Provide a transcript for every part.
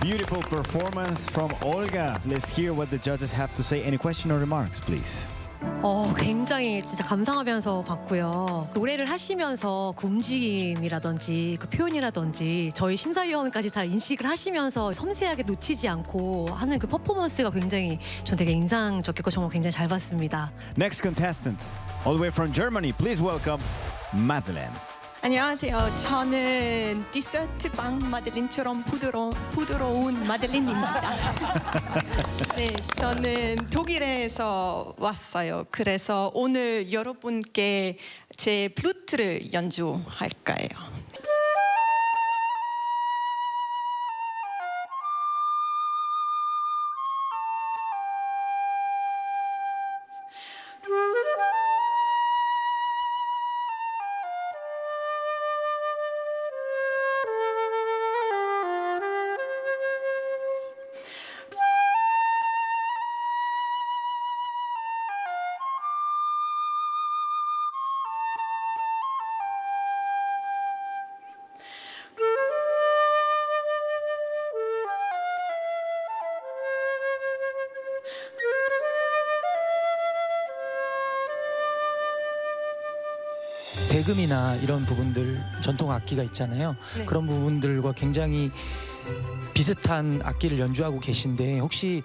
beautiful performance from Olga. Let's hear what the judges have to say. Any question or remarks, please? 굉장히 진짜 감상하면서 봤고요. 노래를 하시면서 그 움직임이라든지 그 표현이라든지 저희 심사위원까지 다 인식을 하시면서 섬세하게 놓치지 않고 하는 그 퍼포먼스가 굉장히 전 되게 인상적이고 정말 굉장히 잘 봤습니다. Next contestant, all the way from Germany, please welcome Madeleine. 안녕하세요. 저는 디저트 빵 마들린처럼 부드러운 마들린입니다. 네, 저는 독일에서 왔어요. 그래서 오늘 여러분께 제 플루트를 연주할 거예요. 대금이나 이런 부분들 전통 악기가 있잖아요. 네. 그런 부분들과 굉장히 비슷한 악기를 연주하고 계신데 혹시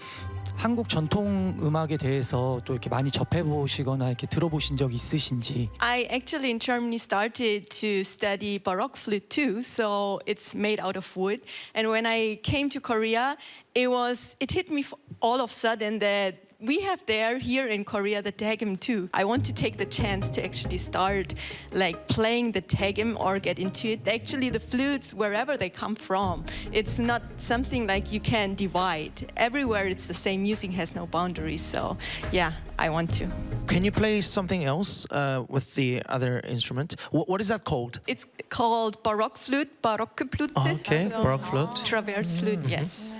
한국 전통 음악에 대해서 또 이렇게 많이 접해 보시거나 이렇게 들어보신 적 있으신지? I actually in Germany started to study Baroque flute too, so it's made out of wood. And when I came to Korea, it hit me all of a sudden that we have here in Korea the daegim too. I want to take the chance to actually start like playing the daegim or get into it. Actually, the flutes, wherever they come from, it's not something like you can divide. Everywhere it's the same. Music has no boundaries. So yeah, I want to. Can you play something else with the other instrument? What is that called? It's called Baroque flute, Baroque flute. Okay, So, Baroque flute. Traverse flute, yes.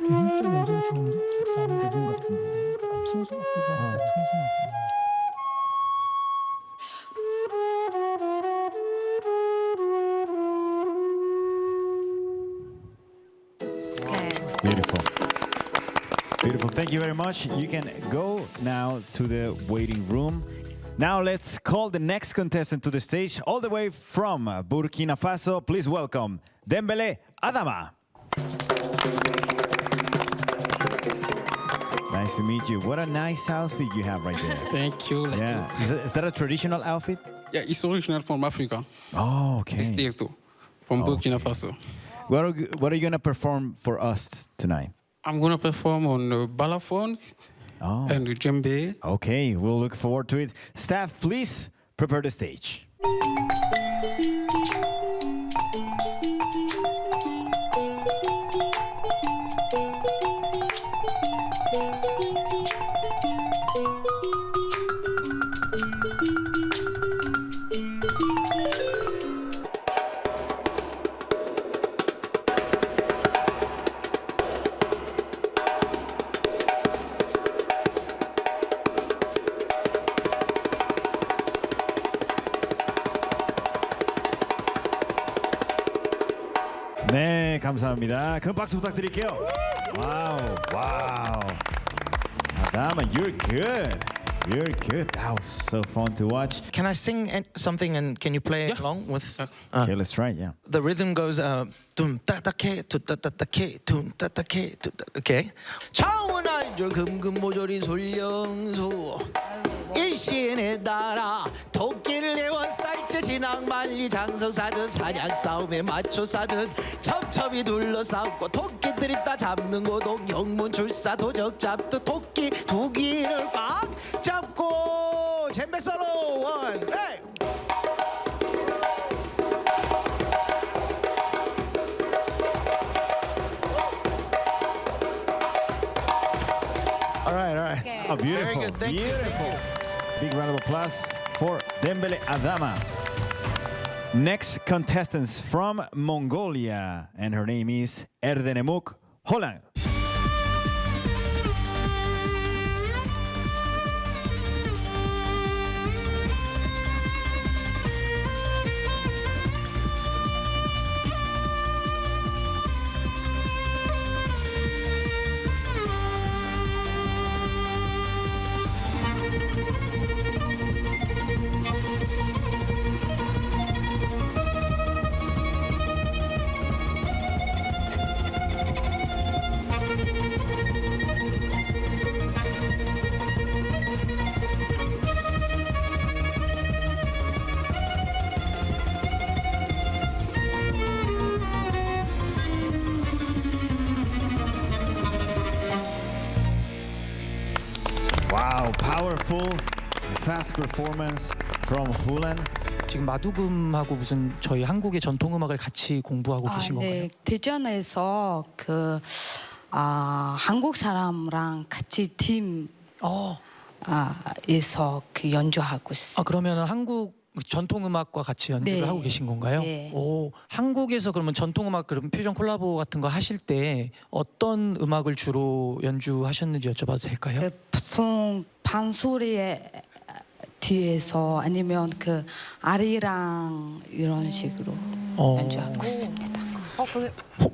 좀 완전 좋은데? 대중 같은데. 퉁성 같기도 하고 퉁성. Beautiful. Beautiful. Thank you very much. You can go now to the waiting room. Now let's call the next contestant to the stage, all the way from Burkina Faso. Please welcome Dembele Adama. Nice to meet you. What a nice outfit you have right there. Thank you. Yeah. Is that a traditional outfit? Yeah, it's original from Africa. Oh, okay. It's these two, from Burkina Faso. What are you going to perform for us tonight? I'm gonna perform on balafon and djembe. Okay, we'll look forward to it. Staff, please prepare the stage. 네, 감사합니다. 큰 박수 부탁드릴게요. 와우, 와우. Adama, you're good. You're good. That was so fun to watch. Can I sing something and can you play along with? Okay, let's try it, yeah. The rhythm goes tum 따따케 tum 따따케 tum 따따케 tum okay. 차원한 줄 금금 모조리 솔령수 일신에 따라 토끼를 내워 쌀째 진앙 말리 장성 사듯 사냥 싸움에 맞춰 사듯 첩첩이 둘러싸고 토끼들이 따 잡는 고동 영문 출사 도적 잡듯 토끼 두 귀를 꽉 잡고 잼배 솔로 원 에이. All right. Oh, beautiful. Very good. Thank you. Beautiful. Big round of applause for Dembele Adama. Next contestant from Mongolia, and her name is Erdenemuk Holang. Wow, powerful, fast performance from Hulan. 지금 마두금하고 무슨 저희 한국의 전통 음악을 같이 공부하고 계신 건가요? 네, 대전에서 한국 사람랑 같이 팀 에서 연주하고 있어요. 그러면 한국 전통 음악과 같이 연주를 네. 하고 계신 건가요? 네. 오, 한국에서 그러면 전통 음악 그럼 퓨전 콜라보 같은 거 하실 때 어떤 음악을 주로 연주하셨는지 여쭤봐도 될까요? 보통 반소리에 뒤에서 아니면 아리랑 이런 식으로 연주하고 있습니다.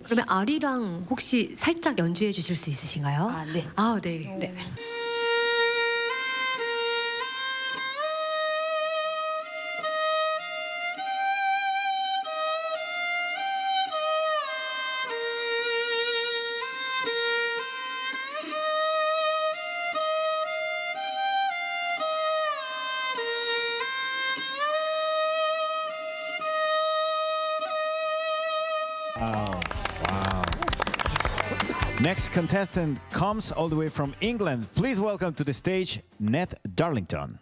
그러면 아리랑 혹시 살짝 연주해 주실 수 있으신가요? 네. 네. 네. Wow. Next contestant comes all the way from England. Please welcome to the stage Ned Darlington.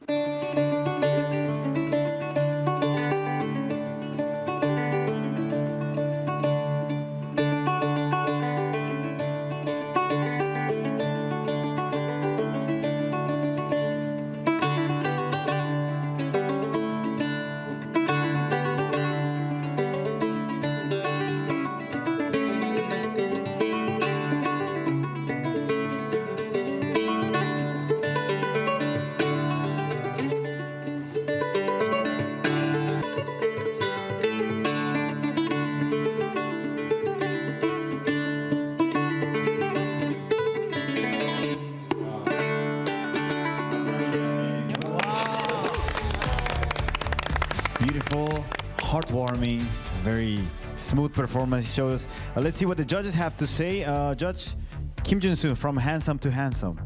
Beautiful, heartwarming, very smooth performance shows. Let's see what the judges have to say. Judge Kim Jun-soo from Handsome to Handsome.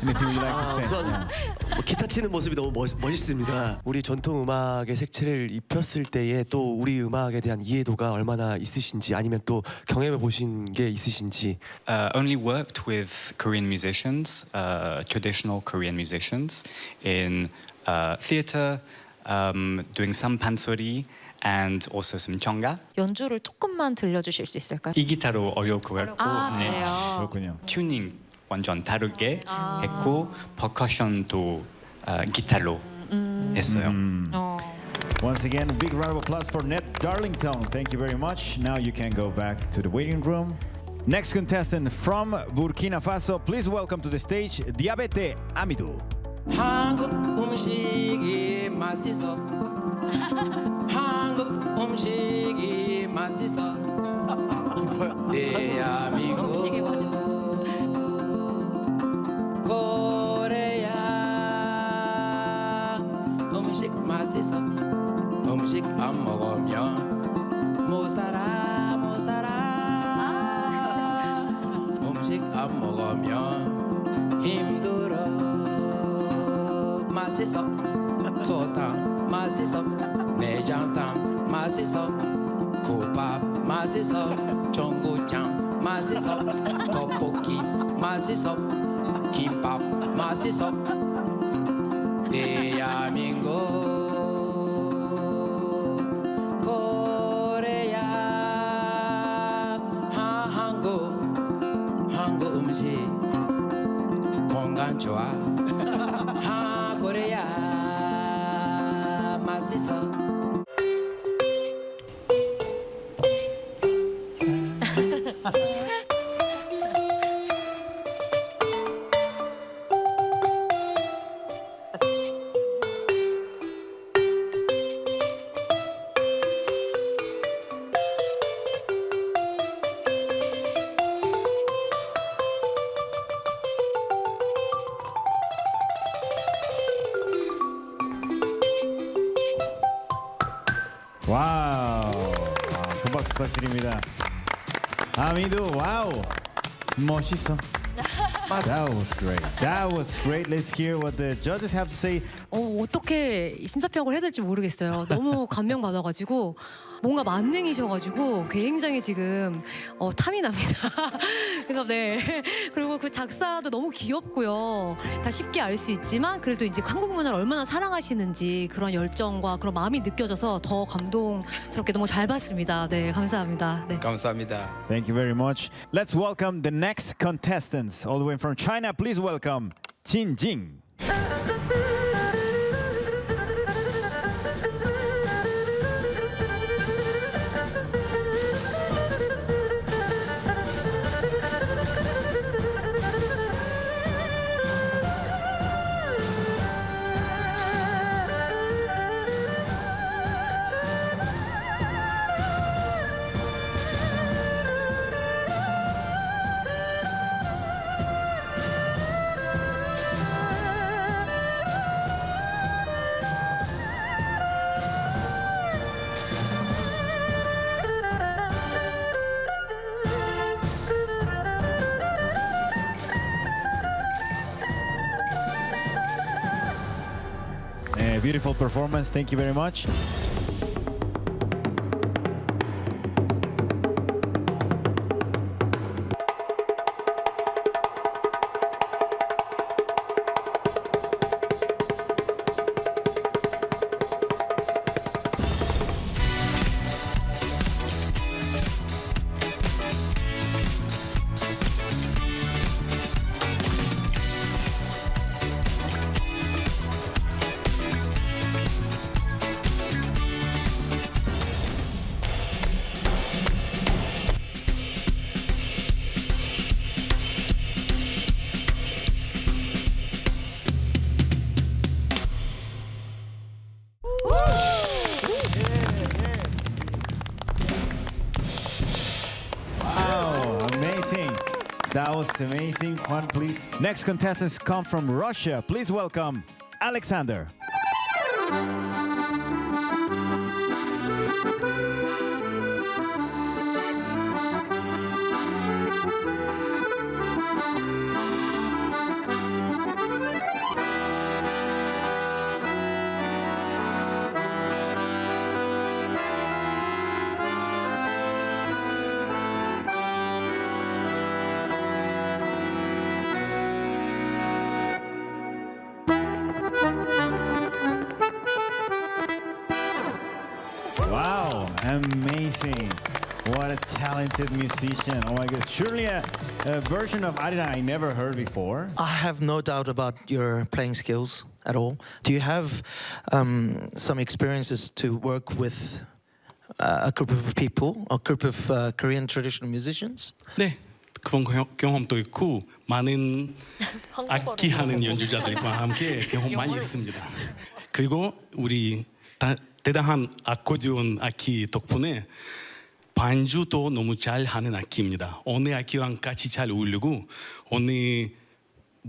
Anything you'd like to say? 우선 기타 치는 모습이 너무 멋있습니다. 우리 전통 음악의 색채를 입혔을 때에 또 우리 음악에 대한 이해도가 얼마나 있으신지 아니면 또 경험해 보신 게 있으신지. Only worked with Korean musicians, traditional Korean musicians, in theater, doing some pansori and also some chonga. 연주를 조금만 들려주실 수 있을까요? 이 기타로 어려울 것 같고 그래요. 그렇군요. 튜닝 완전 다르게 했고 퍼커션도 기타로 했어요. Once again, a big round of applause for Ned Darlington. Thank you very much. Now you can go back to the waiting room. Next contestant from Burkina Faso, please welcome to the stage Diabete Amidou. 한국 음식이 맛있어. 한국 음식이 맛있어. 대한민국 코레아 음식 맛있어. 음식 안 먹으면 못 살아 못 살아. 음식 안 먹으면 힘들어. 맛있어. 소탕 맛있어. 내장탕 맛있어. 국밥 맛있어. 전구장 맛있어. 떡볶이 맛있어. 김밥 맛있어. 대한민국 코레아 한국 음식 건강 좋아. 코레아 맛있어. 와우. 큰 박수 부탁드립니다. 아미도 와우. 멋있어. That was great. That was great. Let's hear what the judges have to say. 어떻게 심사평을 해야 될지 모르겠어요. 너무 감명받아가지고 뭔가 만능이셔가지고 굉장히 지금 탐이 납니다. 그래서 네. 그리고 그 작사도 너무 귀엽고요. 다 쉽게 알 수 있지만 그래도 이제 한국 문화를 얼마나 사랑하시는지 그런 열정과 그런 마음이 느껴져서 더 감동스럽게 너무 잘 봤습니다. 네, 감사합니다. 네. 감사합니다. Thank you very much. Let's welcome the next contestants all the way from China. Please welcome Jin Jing. Beautiful performance. Thank you very much. That was amazing. Juan, please. Next contestants come from Russia. Please welcome Alexander. Wow, amazing. What a talented musician. Oh my God. Surely a version of Arirang I never heard before. I have no doubt about your playing skills at all. Do you have some experiences to work with a group of people, a group of Korean traditional musicians? 네, 그런 경험도 있고 많은 악기 하는 연주자들과 함께 경험 많이 있습니다. 그리고 우리 대단한 아코디온 악기 덕분에 반주도 너무 잘 하는 악기입니다. 어느 악기랑 같이 잘 어울리고 어느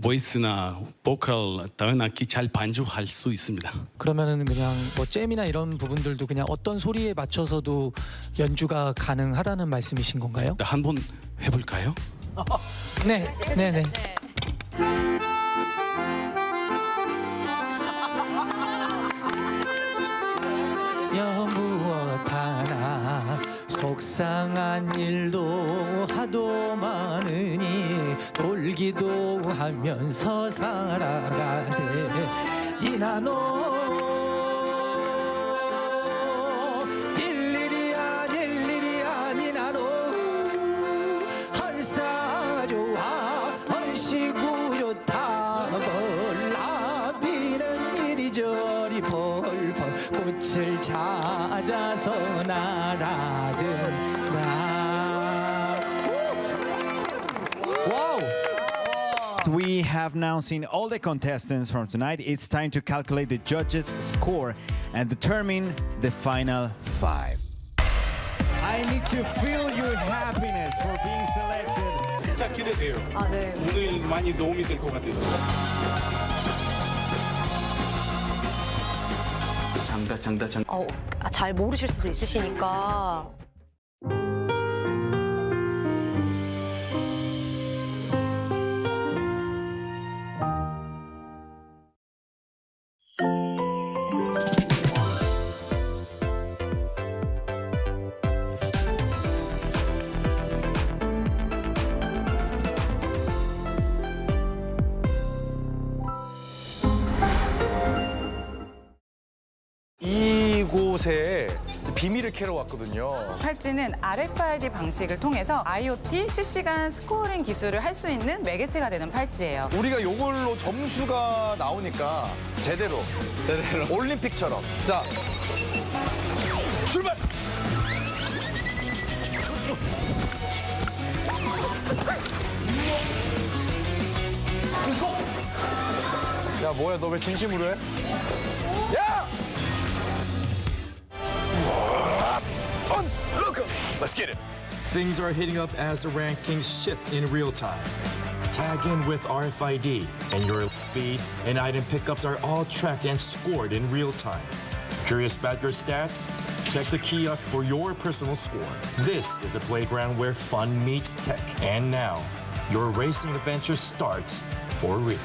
보이스나 보컬 다른 악기 잘 반주할 수 있습니다. 그러면은 그냥 뭐 잼이나 이런 부분들도 그냥 어떤 소리에 맞춰서도 연주가 가능하다는 말씀이신 건가요? 한번 해볼까요? 네, 네, 네. 무엇 하나 속상한 일도 하도 많으니 놀기도 하면서 살아가세 이나노 일일이 아니나노 헐사 좋아 헐시구 좋다 골라비는 이리저리 펄펄 꽃을 찾아서 날아든다. Wow! We have now seen all the contestants from tonight. It's time to calculate the judges' score and determine the final five. I need to feel your happiness for being selected. 진짜 기대돼요. 아, 네. 오늘 많이 도움이 될 것 같아요. 장다. 잘 모르실 수도 있으시니까. 곳에 비밀을 캐러 왔거든요. 팔찌는 RFID 방식을 통해서 IoT 실시간 스코어링 기술을 할 수 있는 매개체가 되는 팔찌예요. 우리가 요걸로 점수가 나오니까 제대로 올림픽처럼. 자, 출발! 야, 뭐야, 너 왜 진심으로 해? 야! Look! Let's get it. Things are heating up as the rankings shift in real time. Tag in with RFID, and your speed and item pickups are all tracked and scored in real time. Curious about your stats? Check the kiosk for your personal score. This is a playground where fun meets tech. And now, your racing adventure starts for real.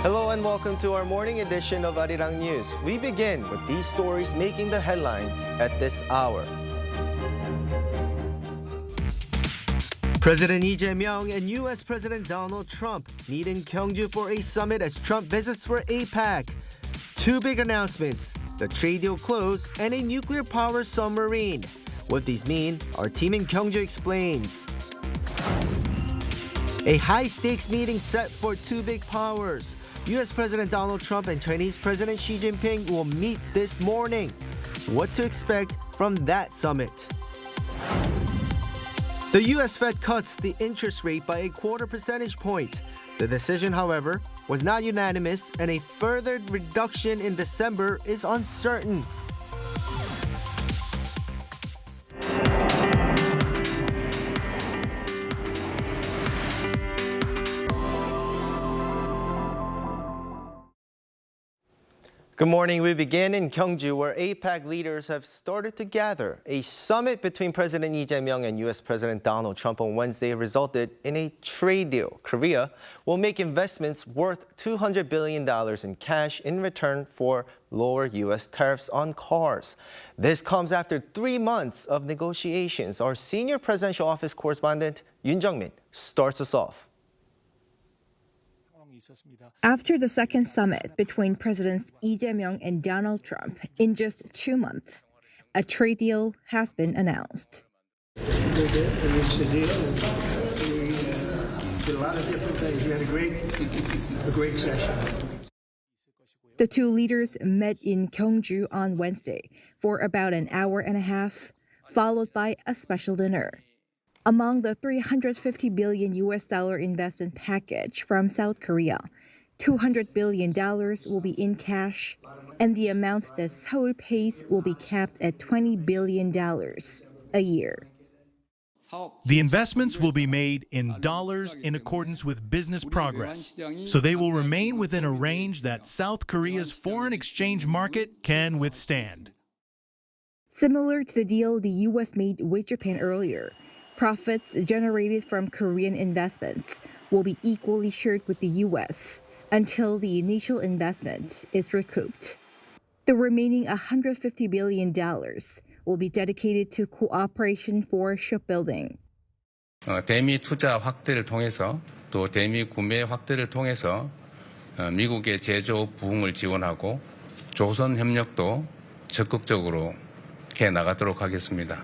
Hello and welcome to our morning edition of Arirang News. We begin with these stories making the headlines at this hour. President Lee Jae-myung and U.S. President Donald Trump meet in Gyeongju for a summit as Trump visits for APEC. Two big announcements, the trade deal close and a nuclear-powered submarine. What these mean, our team in Gyeongju explains. A high-stakes meeting set for two big powers. U.S. President Donald Trump and Chinese President Xi Jinping will meet this morning. What to expect from that summit? The U.S. Fed cuts the interest rate by a 1/4 percentage point. The decision, however, was not unanimous, and a further reduction in December is uncertain. Good morning. We begin in Gyeongju, where APEC leaders have started to gather. A summit between President Lee Jae-myung and U.S. President Donald Trump on Wednesday resulted in a trade deal. Korea will make investments worth $200 billion in cash in return for lower U.S. tariffs on cars. This comes after 3 months of negotiations. Our senior presidential office correspondent Yoon starts us off. After the second summit between Presidents Lee Jae-myung and Donald Trump in just 2 months, a trade deal has been announced. We reached a deal. We did a lot of different things. We had a great session. The two leaders met in Gyeongju on Wednesday for about an hour and a half, followed by a special dinner. Among the $350 billion investment package from South Korea, $200 billion will be in cash, and the amount that Seoul pays will be capped at $20 billion a year. The investments will be made in dollars in accordance with business progress, so they will remain within a range that South Korea's foreign exchange market can withstand. Similar to the deal the U.S. made with Japan earlier, profits generated from Korean investments will be equally shared with the U.S. until the initial investment is recouped. The remaining $150 billion will be dedicated to cooperation for shipbuilding. 대미 투자 확대를 통해서 또 대미 구매 확대를 통해서 미국의 제조 부흥을 지원하고 조선 협력도 적극적으로 해 나가도록 하겠습니다.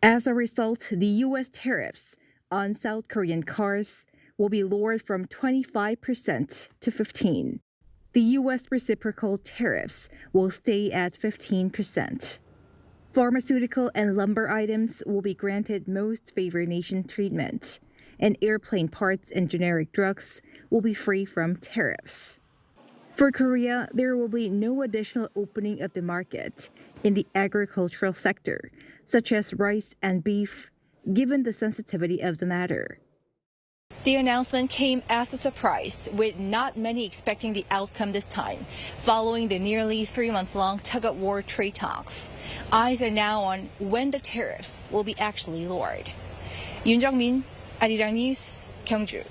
As a result, the U.S. tariffs on South Korean cars will be lowered from 25% to 15%. The U.S. reciprocal tariffs will stay at 15%. Pharmaceutical and lumber items will be granted most favored nation treatment, and airplane parts and generic drugs will be free from tariffs. For Korea, there will be no additional opening of the market in the agricultural sector, such as rice and beef, given the sensitivity of the matter. The announcement came as a surprise, with not many expecting the outcome this time, following the nearly 3-month-long tug-of-war trade talks. Eyes are now on when the tariffs will be actually lowered. Yoon, Arirang News, Gyeongju.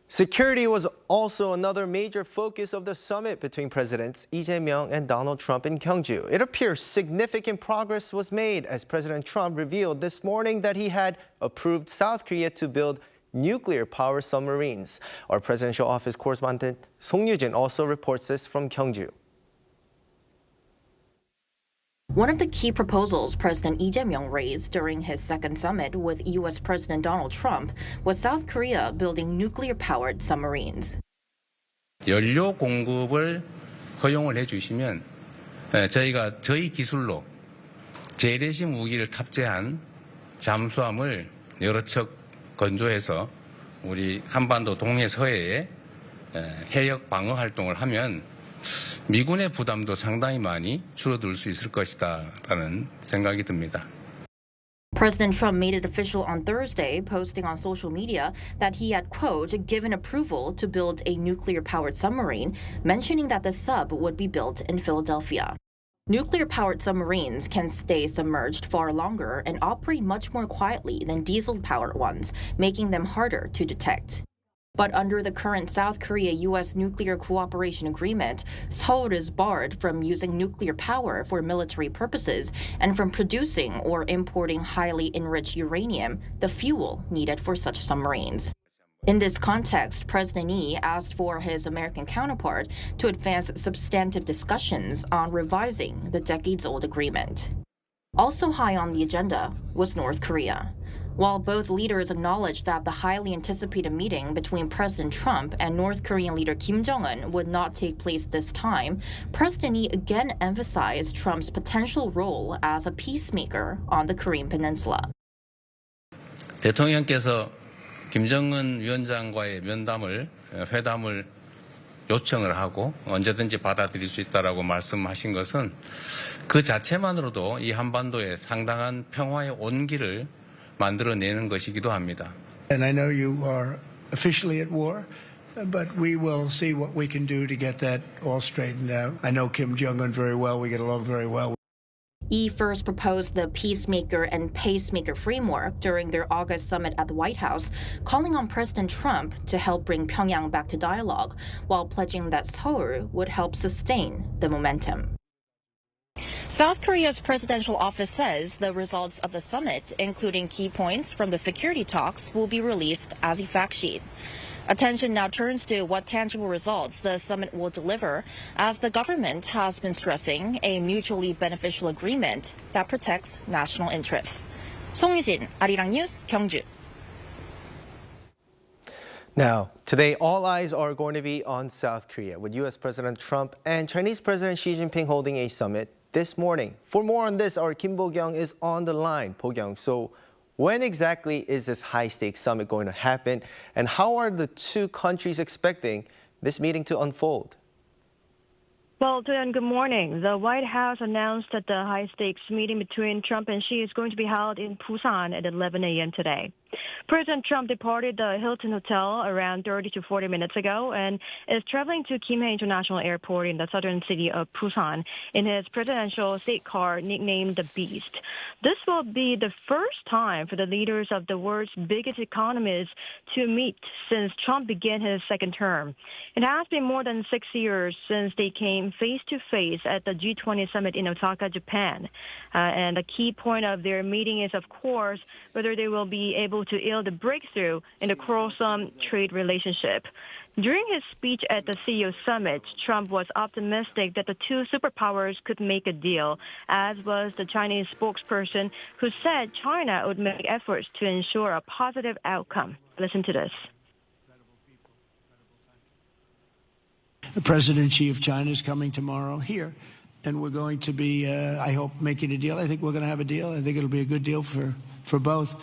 Security was also another major focus of the summit between Presidents Lee Jae-myung and Donald Trump in Gyeongju. It appears significant progress was made as President Trump revealed this morning that he had approved South Korea to build nuclear-powered submarines. Our presidential office correspondent Song Yoo-jin also reports this from Gyeongju. One of the key proposals President Lee Jae-myung raised during his second summit with U.S. President Donald Trump was South Korea building nuclear-powered submarines. 연료 공급을 허용을 해주시면 저희가 저희 기술로 재래식 무기를 탑재한 잠수함을 여러 척 건조해서 우리 한반도 동해서해에 해역 방어 활동을 하면 미군의 부담도 상당히 많이 줄어들 수 있을 것이다라는 생각이 듭니다. President Trump made it official on Thursday, posting on social media that he had, quote, given approval to build a nuclear-powered submarine, mentioning that the sub would be built in Philadelphia. Nuclear-powered submarines can stay submerged far longer and operate much more quietly than diesel-powered ones, making them harder to detect. But under the current South Korea-U.S. nuclear cooperation agreement, Seoul is barred from using nuclear power for military purposes and from producing or importing highly enriched uranium, the fuel needed for such submarines. In this context, President Lee asked for his American counterpart to advance substantive discussions on revising the decades-old agreement. Also high on the agenda was North Korea. While both leaders acknowledged that the highly anticipated meeting between President Trump and North Korean leader Kim Jong-un would not take place this time, President Lee again emphasized Trump's potential role as a peacemaker on the Korean Peninsula. 대통령께서 김정은 위원장과의 회담을 요청을 하고 언제든지 받아들일 수 있다라고 말씀하신 것은 그 자체만으로도 이 한반도에 상당한 평화의 온기를 만들어내는 것이기도 합니다. And I know you are officially at war, But we will see what we can do to get that all straightened out. I know Kim Jong-un very well. We get along very well. Yi first proposed the peacemaker and pacemaker framework during their August summit at the White House, calling on President Trump to help bring Pyongyang back to dialogue, while pledging that Seoul would help sustain the momentum. South Korea's presidential office says the results of the summit, including key points from the security talks, will be released as a fact sheet. Attention now turns to what tangible results the summit will deliver, as the government has been stressing a mutually beneficial agreement that protects national interests. 송유진, Arirang News, Gyeongju. Now, today all eyes are going to be on South Korea, with U.S. President Trump and Chinese President Xi Jinping holding a summit this morning. For more on this, our Kim Bo-kyung is on the line. Bo-kyung, so when exactly is this high-stakes summit going to happen, and how are the two countries expecting this meeting to unfold? Well, Doyon, good morning. The White House announced that the high-stakes meeting between Trump and Xi is going to be held in Busan at 11 a.m. today. President Trump departed the Hilton Hotel around 30 to 40 minutes ago and is traveling to Kimhae International Airport in the southern city of Busan in his presidential state car nicknamed the Beast. This will be the first time for the leaders of the world's biggest economies to meet since Trump began his second term. It has been more than 6 years since they came face-to-face at the G20 summit in Osaka, Japan. And the key point of their meeting is, of course, whether they will be able to yield a breakthrough in the quarrelsome trade relationship. During his speech at the CEO summit, Trump was optimistic that the two superpowers could make a deal, as was the Chinese spokesperson, who said China would make efforts to ensure a positive outcome. Listen to this. President Xi of China is coming tomorrow here, and we're going to be, I hope, making a deal. I think we're going to have a deal. I think it'll be a good deal for both.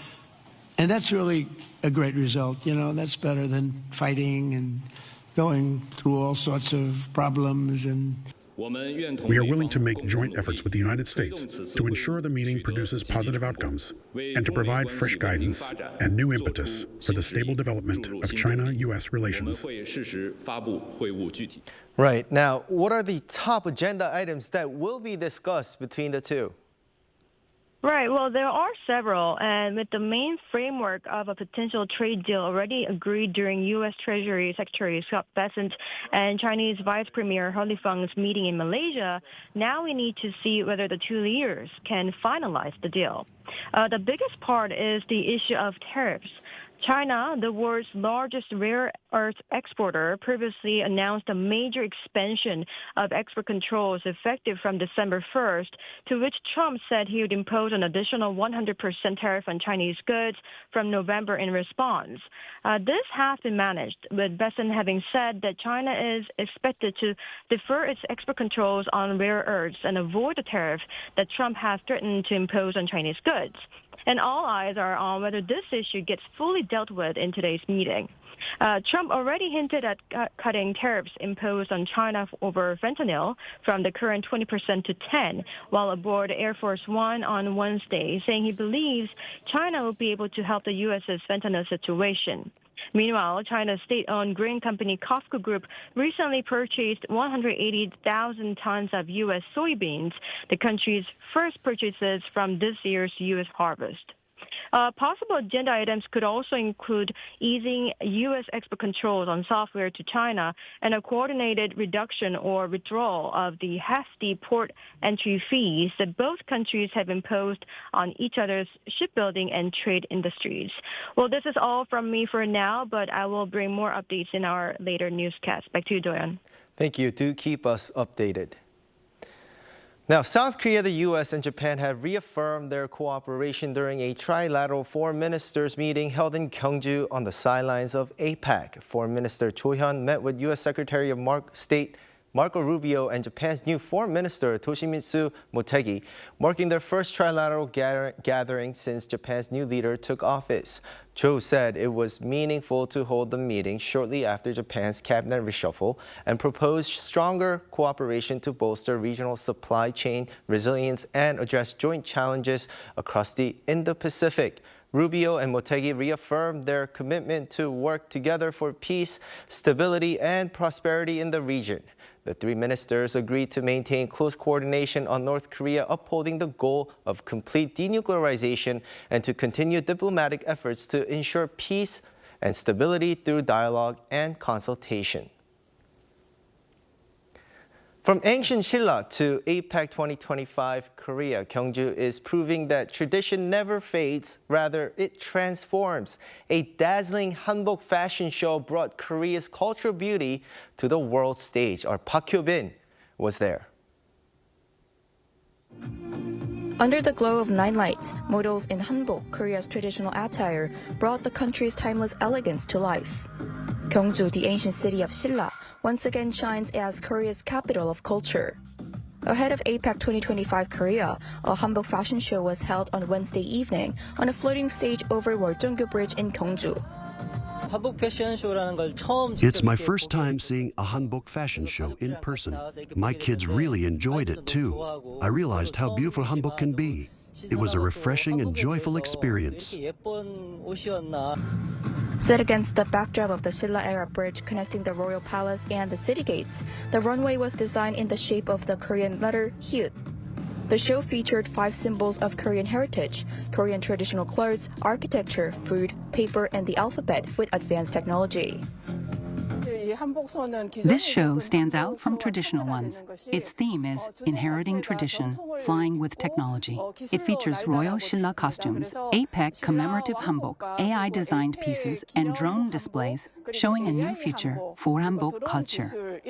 And that's really a great result. You know, that's better than fighting and going through all sorts of problems. And we are willing to make joint efforts with the United States to ensure the meeting produces positive outcomes and to provide fresh guidance and new impetus for the stable development of China-U.S. relations. Right. Now, what are the top agenda items that will be discussed between the two? Right. Well, there are several, and with the main framework of a potential trade deal already agreed during U.S. Treasury Secretary Scott Bessent and Chinese Vice Premier He Lifeng's meeting in Malaysia, now we need to see whether the two leaders can finalize the deal. The biggest part is the issue of tariffs. China, the world's largest rare earth exporter, previously announced a major expansion of export controls effective from December 1st, to which Trump said he would impose an additional 100% tariff on Chinese goods from November in response. This has been managed, with Bessent having said that China is expected to defer its export controls on rare earths and avoid the tariff that Trump has threatened to impose on Chinese goods. And all eyes are on whether this issue gets fully dealt with in today's meeting. Trump already hinted at cutting tariffs imposed on China over fentanyl from the current 20% to 10%, while aboard Air Force One on Wednesday, saying he believes China will be able to help the U.S.'s fentanyl situation. Meanwhile, China's state-owned grain company COSCO Group recently purchased 180,000 tons of U.S. soybeans, the country's first purchases from this year's U.S. harvest. Possible agenda items could also include easing U.S. export controls on software to China and a coordinated reduction or withdrawal of the hefty port entry fees that both countries have imposed on each other's shipbuilding and trade industries. Well, this is all from me for now, but I will bring more updates in our later newscast. Back to you, Doyon. Thank you. Do keep us updated. Now, South Korea, the U.S., and Japan have reaffirmed their cooperation during a trilateral foreign ministers meeting held in Gyeongju on the sidelines of APEC. Foreign Minister Cho Hyun met with U.S. Secretary of State Marco Rubio and Japan's new Foreign Minister Toshimitsu Motegi, marking their first trilateral gathering since Japan's new leader took office. Cho said it was meaningful to hold the meeting shortly after Japan's cabinet reshuffle and proposed stronger cooperation to bolster regional supply chain resilience and address joint challenges across the Indo-Pacific. Rubio and Motegi reaffirmed their commitment to work together for peace, stability, and prosperity in the region. The three ministers agreed to maintain close coordination on North Korea upholding the goal of complete denuclearization and to continue diplomatic efforts to ensure peace and stability through dialogue and consultation. From ancient Silla to APEC 2025 Korea, Gyeongju is proving that tradition never fades, rather it transforms. A dazzling Hanbok fashion show brought Korea's cultural beauty to the world stage. Our Park Hyo-bin was there. Under the glow of night lights, models in Hanbok, Korea's traditional attire, brought the country's timeless elegance to life. Gyeongju, the ancient city of Silla, once again shines as Korea's capital of culture. Ahead of APEC 2025 Korea, a Hanbok fashion show was held on Wednesday evening on a floating stage over Gyeongju Bridge in Gyeongju. It's my first time seeing a Hanbok fashion show in person. My kids really enjoyed it too. I realized how beautiful Hanbok can be. It was a refreshing and joyful experience. Set against the backdrop of the Silla-era bridge connecting the royal palace and the city gates, the runway was designed in the shape of the Korean letter Hyut. The show featured 5 symbols of Korean heritage: Korean traditional clothes, architecture, food, paper, and the alphabet with advanced technology. This show stands out from traditional ones. Its theme is Inheriting Tradition, Flying with Technology. It features royal Silla costumes, APEC commemorative Hanbok, AI-designed pieces, and drone displays showing a new future for Hanbok culture.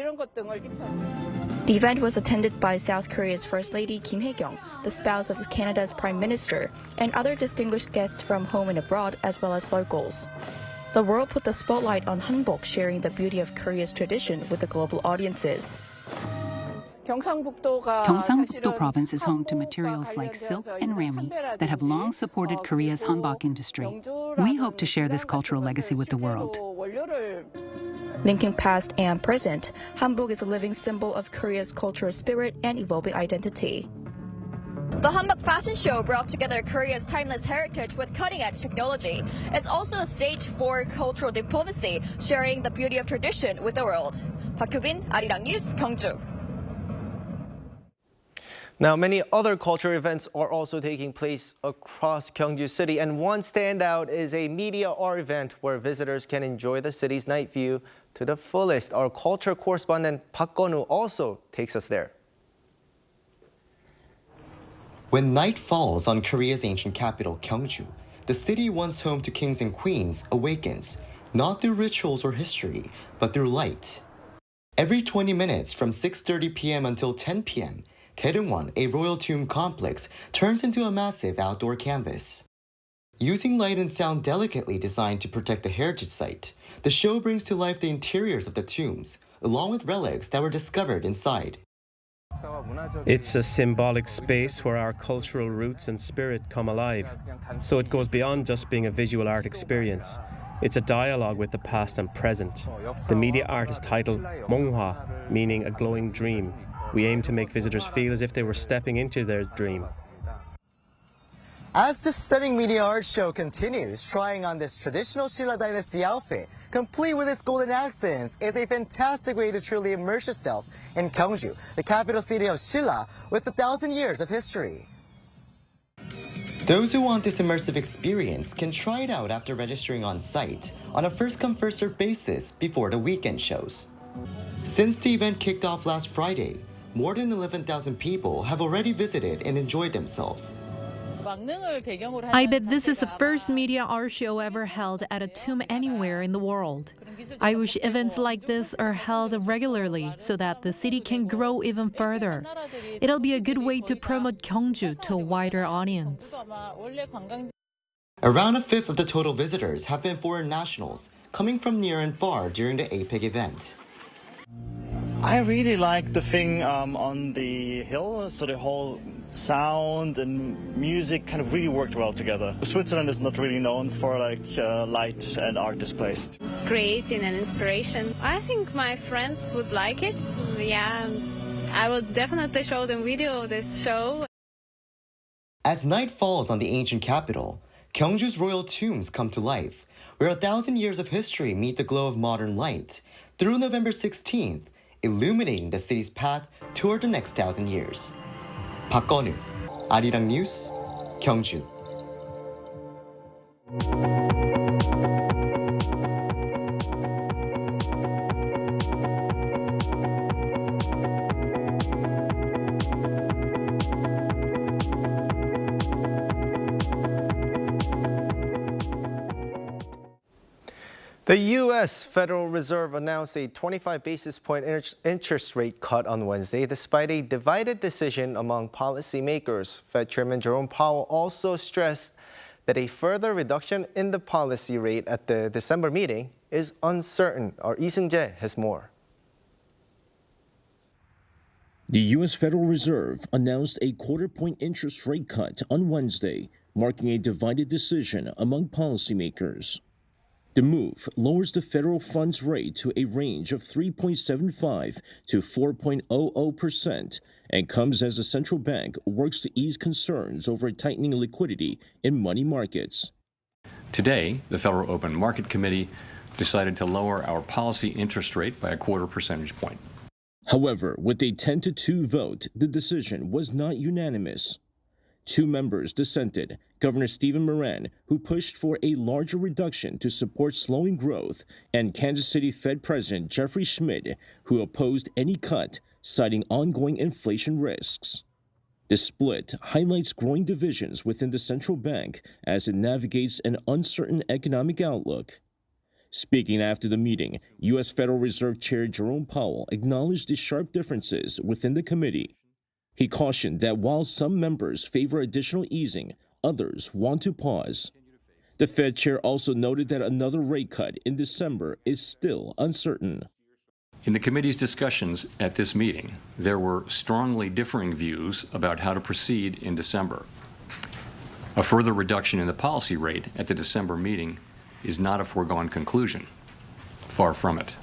The event was attended by South Korea's First Lady Kim Hae-kyung, the spouse of Canada's Prime Minister, and other distinguished guests from home and abroad, as well as locals. The world put the spotlight on Hanbok, sharing the beauty of Korea's tradition with the global audiences. Gyeongsang-buk-do province is home to materials like silk and rami that have long supported Korea's hanbok industry. We hope to share this cultural legacy with the world. Linking past and present, Hanbok is a living symbol of Korea's cultural spirit and evolving identity. The Hanbok fashion show brought together Korea's timeless heritage with cutting-edge technology. It's also a stage for cultural diplomacy, sharing the beauty of tradition with the world. Park Hyo-bin, Arirang News, Gyeongju. Now, many other cultural events are also taking place across Gyeongju City, and one standout is a media art event where visitors can enjoy the city's night view to the fullest. Our culture correspondent Park Gon-woo also takes us there. When night falls on Korea's ancient capital, Gyeongju, the city once home to kings and queens awakens, not through rituals or history, but through light. Every 20 minutes from 6:30 p.m. until 10 p.m., Itaewon, a royal tomb complex, turns into a massive outdoor canvas. Using light and sound delicately designed to protect the heritage site, the show brings to life the interiors of the tombs, along with relics that were discovered inside. It's a symbolic space where our cultural roots and spirit come alive. So it goes beyond just being a visual art experience. It's a dialogue with the past and present. The media art is titled Monghwa, meaning a glowing dream. We aim to make visitors feel as if they were stepping into their dream. As the stunning media art show continues, trying on this traditional Silla Dynasty outfit, complete with its golden accents, is a fantastic way to truly immerse yourself in Gyeongju, the capital city of Silla, with 1,000 years of history. Those who want this immersive experience can try it out after registering on site on a first-come, first-served basis before the weekend shows. Since the event kicked off last Friday, more than 11,000 people have already visited and enjoyed themselves. I bet this is the first media art show ever held at a tomb anywhere in the world. I wish events like this are held regularly so that the city can grow even further. It'll be a good way to promote Gyeongju to a wider audience. Around a fifth of the total visitors have been foreign nationals, coming from near and far during the APEC event. I really like the thing on the hill, so the whole sound and music kind of really worked well together. Switzerland is not really known for light and art displays. Creating an inspiration. I think my friends would like it. Yeah, I will definitely show them video of this show. As night falls on the ancient capital, Gyeongju's royal tombs come to life, where 1,000 years of history meet the glow of modern light, through November 16th, illuminating the city's path toward the next 1,000 years. 박건우, Arirang News, Gyeongju. The U.S. Federal Reserve announced a 25 basis point interest rate cut on Wednesday, despite a divided decision among policymakers. Fed Chairman Jerome Powell also stressed that a further reduction in the policy rate at the December meeting is uncertain. Our Lee Seung-jae has more. The U.S. Federal Reserve announced a quarter-point interest rate cut on Wednesday, marking a divided decision among policymakers. The move lowers the federal funds rate to a range of 3.75 to 4.00% and comes as the central bank works to ease concerns over tightening liquidity in money markets. Today, the Federal Open Market Committee decided to lower our policy interest rate by a quarter percentage point. However, with a 10-2 vote, the decision was not unanimous. Two members dissented, Governor Stephen Moran, who pushed for a larger reduction to support slowing growth, and Kansas City Fed President Jeffrey Schmidt, who opposed any cut, citing ongoing inflation risks. The split highlights growing divisions within the central bank as it navigates an uncertain economic outlook. Speaking after the meeting, U.S. Federal Reserve Chair Jerome Powell acknowledged the sharp differences within the committee. He cautioned that while some members favor additional easing, others want to pause. The Fed chair also noted that another rate cut in December is still uncertain. In the committee's discussions at this meeting, there were strongly differing views about how to proceed in December. A further reduction in the policy rate at the December meeting is not a foregone conclusion. Far from it.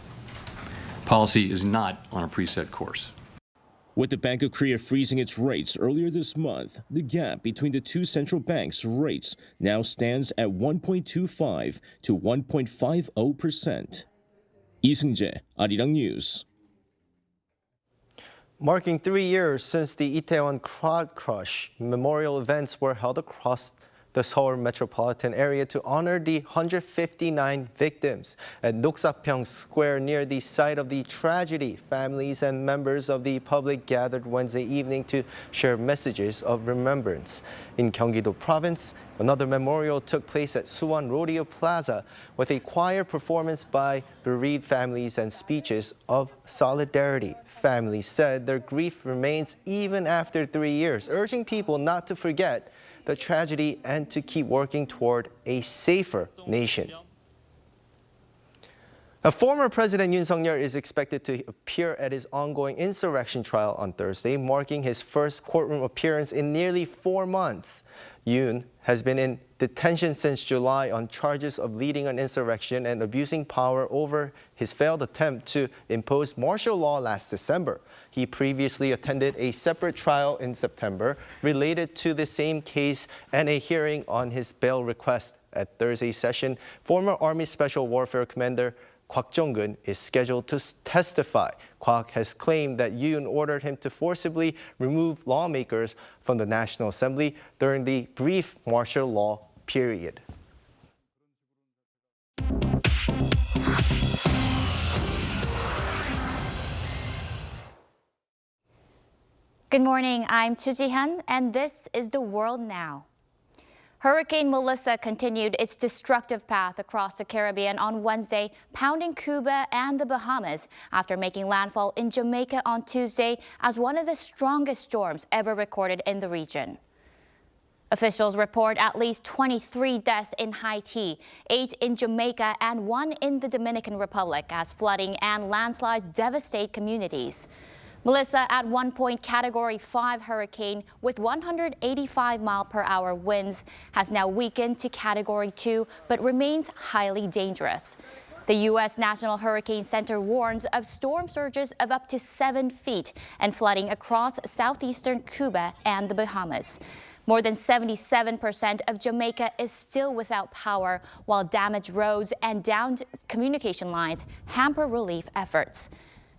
Policy is not on a preset course. With the Bank of Korea freezing its rates earlier this month, the gap between the two central banks' rates now stands at 1.25 to 1.50%. Lee Seung-jae, Arirang News. Marking 3 years since the Itaewon crowd crush, memorial events were held across the Seoul metropolitan area to honor the 159 victims. At Noksapyeong Square near the site of the tragedy, families and members of the public gathered Wednesday evening to share messages of remembrance. In Gyeonggi-do Province, another memorial took place at Suwon Rodeo Plaza with a choir performance by bereaved families and speeches of solidarity. Families said their grief remains even after 3 years, urging people not to forget the tragedy and to keep working toward a safer nation. Former President Yoon Suk-yeol is expected to appear at his ongoing insurrection trial on Thursday, marking his first courtroom appearance in nearly 4 months. Yoon has been in detention since July on charges of leading an insurrection and abusing power over his failed attempt to impose martial law last December. He previously attended a separate trial in September related to the same case and a hearing on his bail request. At Thursday's session, former Army Special Warfare Commander Kwak Jong-gun is scheduled to testify. Kwak has claimed that Yoon ordered him to forcibly remove lawmakers from the National Assembly during the brief martial law period. Good morning, I'm Chu Ji-hyun, and this is The World Now. Hurricane Melissa continued its destructive path across the Caribbean on Wednesday, pounding Cuba and the Bahamas after making landfall in Jamaica on Tuesday as one of the strongest storms ever recorded in the region. Officials report at least 23 deaths in Haiti, 8 in Jamaica, and 1 in the Dominican Republic as flooding and landslides devastate communities. Melissa, at one point Category 5 hurricane with 185-mile-per-hour winds, has now weakened to Category 2 but remains highly dangerous. The U.S. National Hurricane Center warns of storm surges of up to 7 feet and flooding across southeastern Cuba and the Bahamas. More than 77% of Jamaica is still without power, while damaged roads and downed communication lines hamper relief efforts.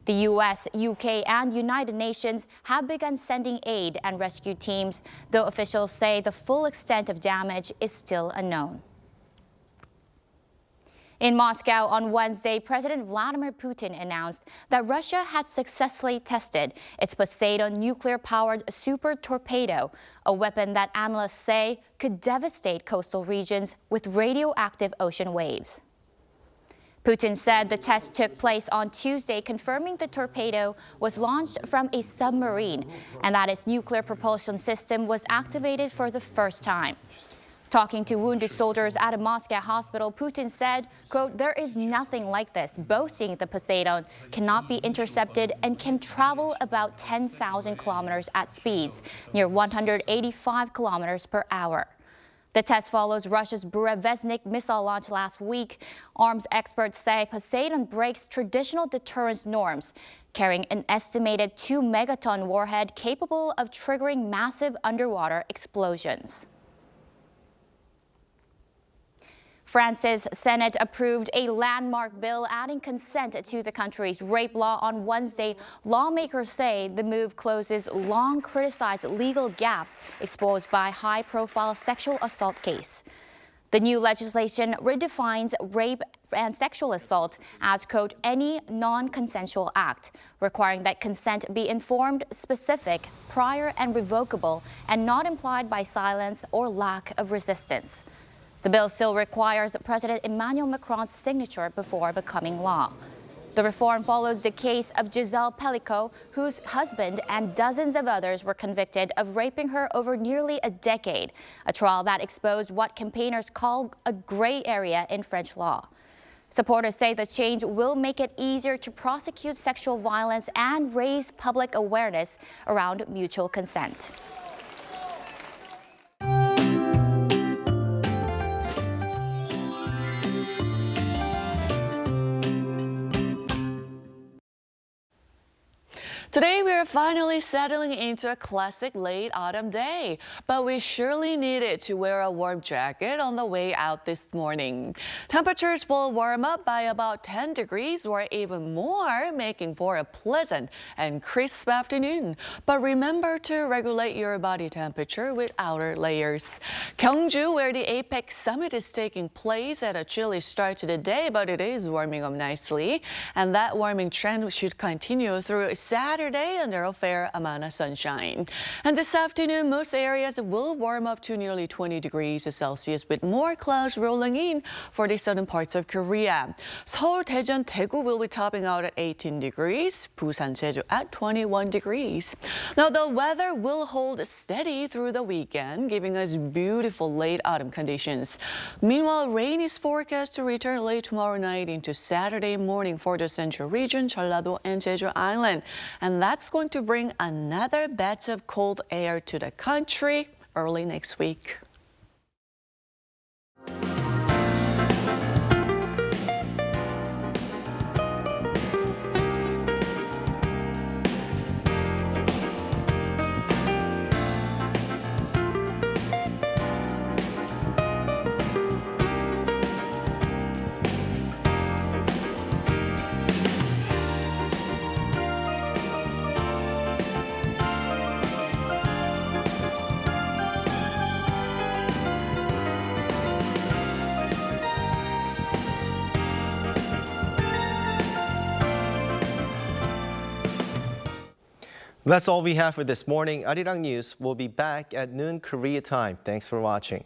The U.S., UK, and United Nations have begun sending aid and rescue teams, though officials say the full extent of damage is still unknown. In Moscow on Wednesday, President Vladimir Putin announced that Russia had successfully tested its Poseidon nuclear-powered super torpedo, a weapon that analysts say could devastate coastal regions with radioactive ocean waves. Putin said the test took place on Tuesday, confirming the torpedo was launched from a submarine and that its nuclear propulsion system was activated for the first time. Talking to wounded soldiers at a Moscow hospital, Putin said, quote, "There is nothing like this," boasting the Poseidon cannot be intercepted and can travel about 10,000 kilometers at speeds near 185 kilometers per hour. The test follows Russia's Burevestnik missile launch last week. Arms experts say Poseidon breaks traditional deterrence norms, carrying an estimated 2 megaton warhead capable of triggering massive underwater explosions. France's Senate approved a landmark bill adding consent to the country's rape law on Wednesday. Lawmakers say the move closes long criticized legal gaps exposed by high-profile sexual assault case. The new legislation redefines rape and sexual assault as, quote, any non-consensual act, requiring that consent be informed, specific, prior, and revocable, and not implied by silence or lack of resistance. The bill still requires President Emmanuel Macron's signature before becoming law. The reform follows the case of Giselle Pellicot, whose husband and dozens of others were convicted of raping her over nearly a decade, a trial that exposed what campaigners call a gray area in French law. Supporters say the change will make it easier to prosecute sexual violence and raise public awareness around mutual consent. Today we are finally settling into a classic late autumn day, but we surely needed to wear a warm jacket on the way out this morning. Temperatures will warm up by about 10 degrees or even more, making for a pleasant and crisp afternoon. But remember to regulate your body temperature with outer layers. Gyeongju, where the APEC summit is taking place, had a chilly start to the day, but it is warming up nicely. And that warming trend should continue through Saturday under a fair amount of sunshine. And this afternoon, most areas will warm up to nearly 20 degrees Celsius with more clouds rolling in for the southern parts of Korea. Seoul, Daejeon, Daegu will be topping out at 18 degrees, Busan, Jeju at 21 degrees. Now, the weather will hold steady through the weekend, giving us beautiful late autumn conditions. Meanwhile, rain is forecast to return late tomorrow night into Saturday morning for the central region, Jeollado, and Jeju Island. And that's going to bring another batch of cold air to the country early next week. That's all we have for this morning. Arirang News will be back at noon Korea time. Thanks for watching.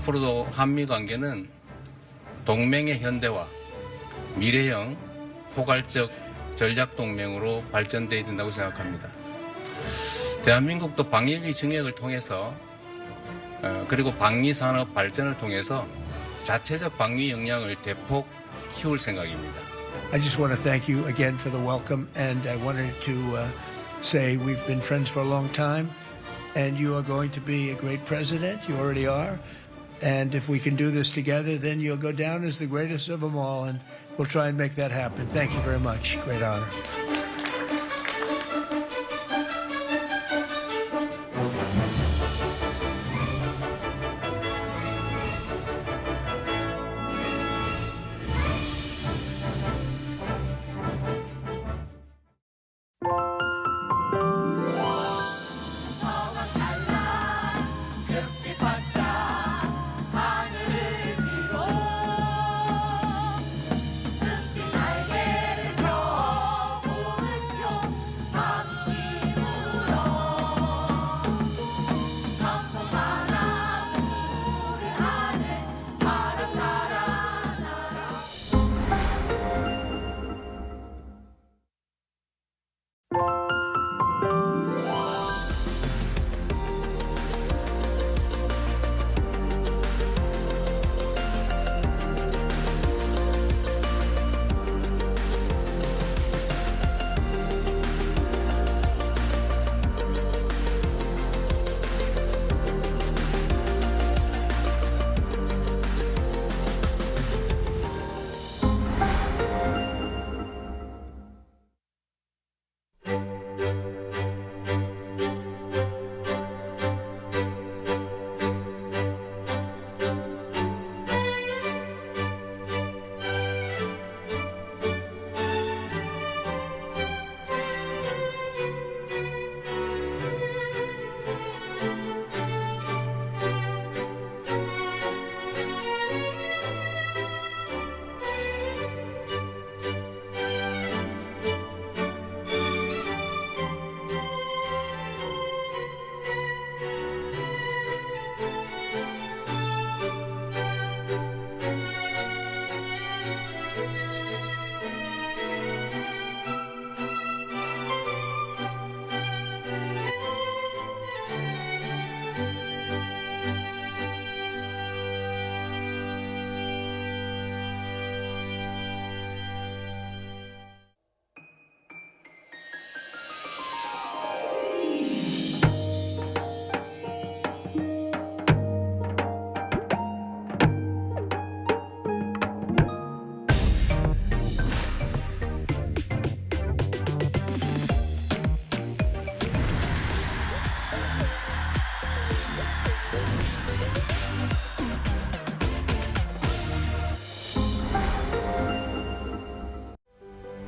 앞으로도 한미 관계는 동맹의 현대화, 미래형 포괄적 전략 동맹으로 발전돼야 된다고 생각합니다. 대한민국도 방위비 증액을 통해서 그리고 방위 산업 발전을 통해서 자체적 방위 역량을 대폭 키울 생각입니다. I just want to thank you again for the welcome, and I wanted to say we've been friends for a long time, and you are going to be a great president. You already are. And if we can do this together, then you'll go down as the greatest of them all, and we'll try and make that happen. Thank you very much. Great honor.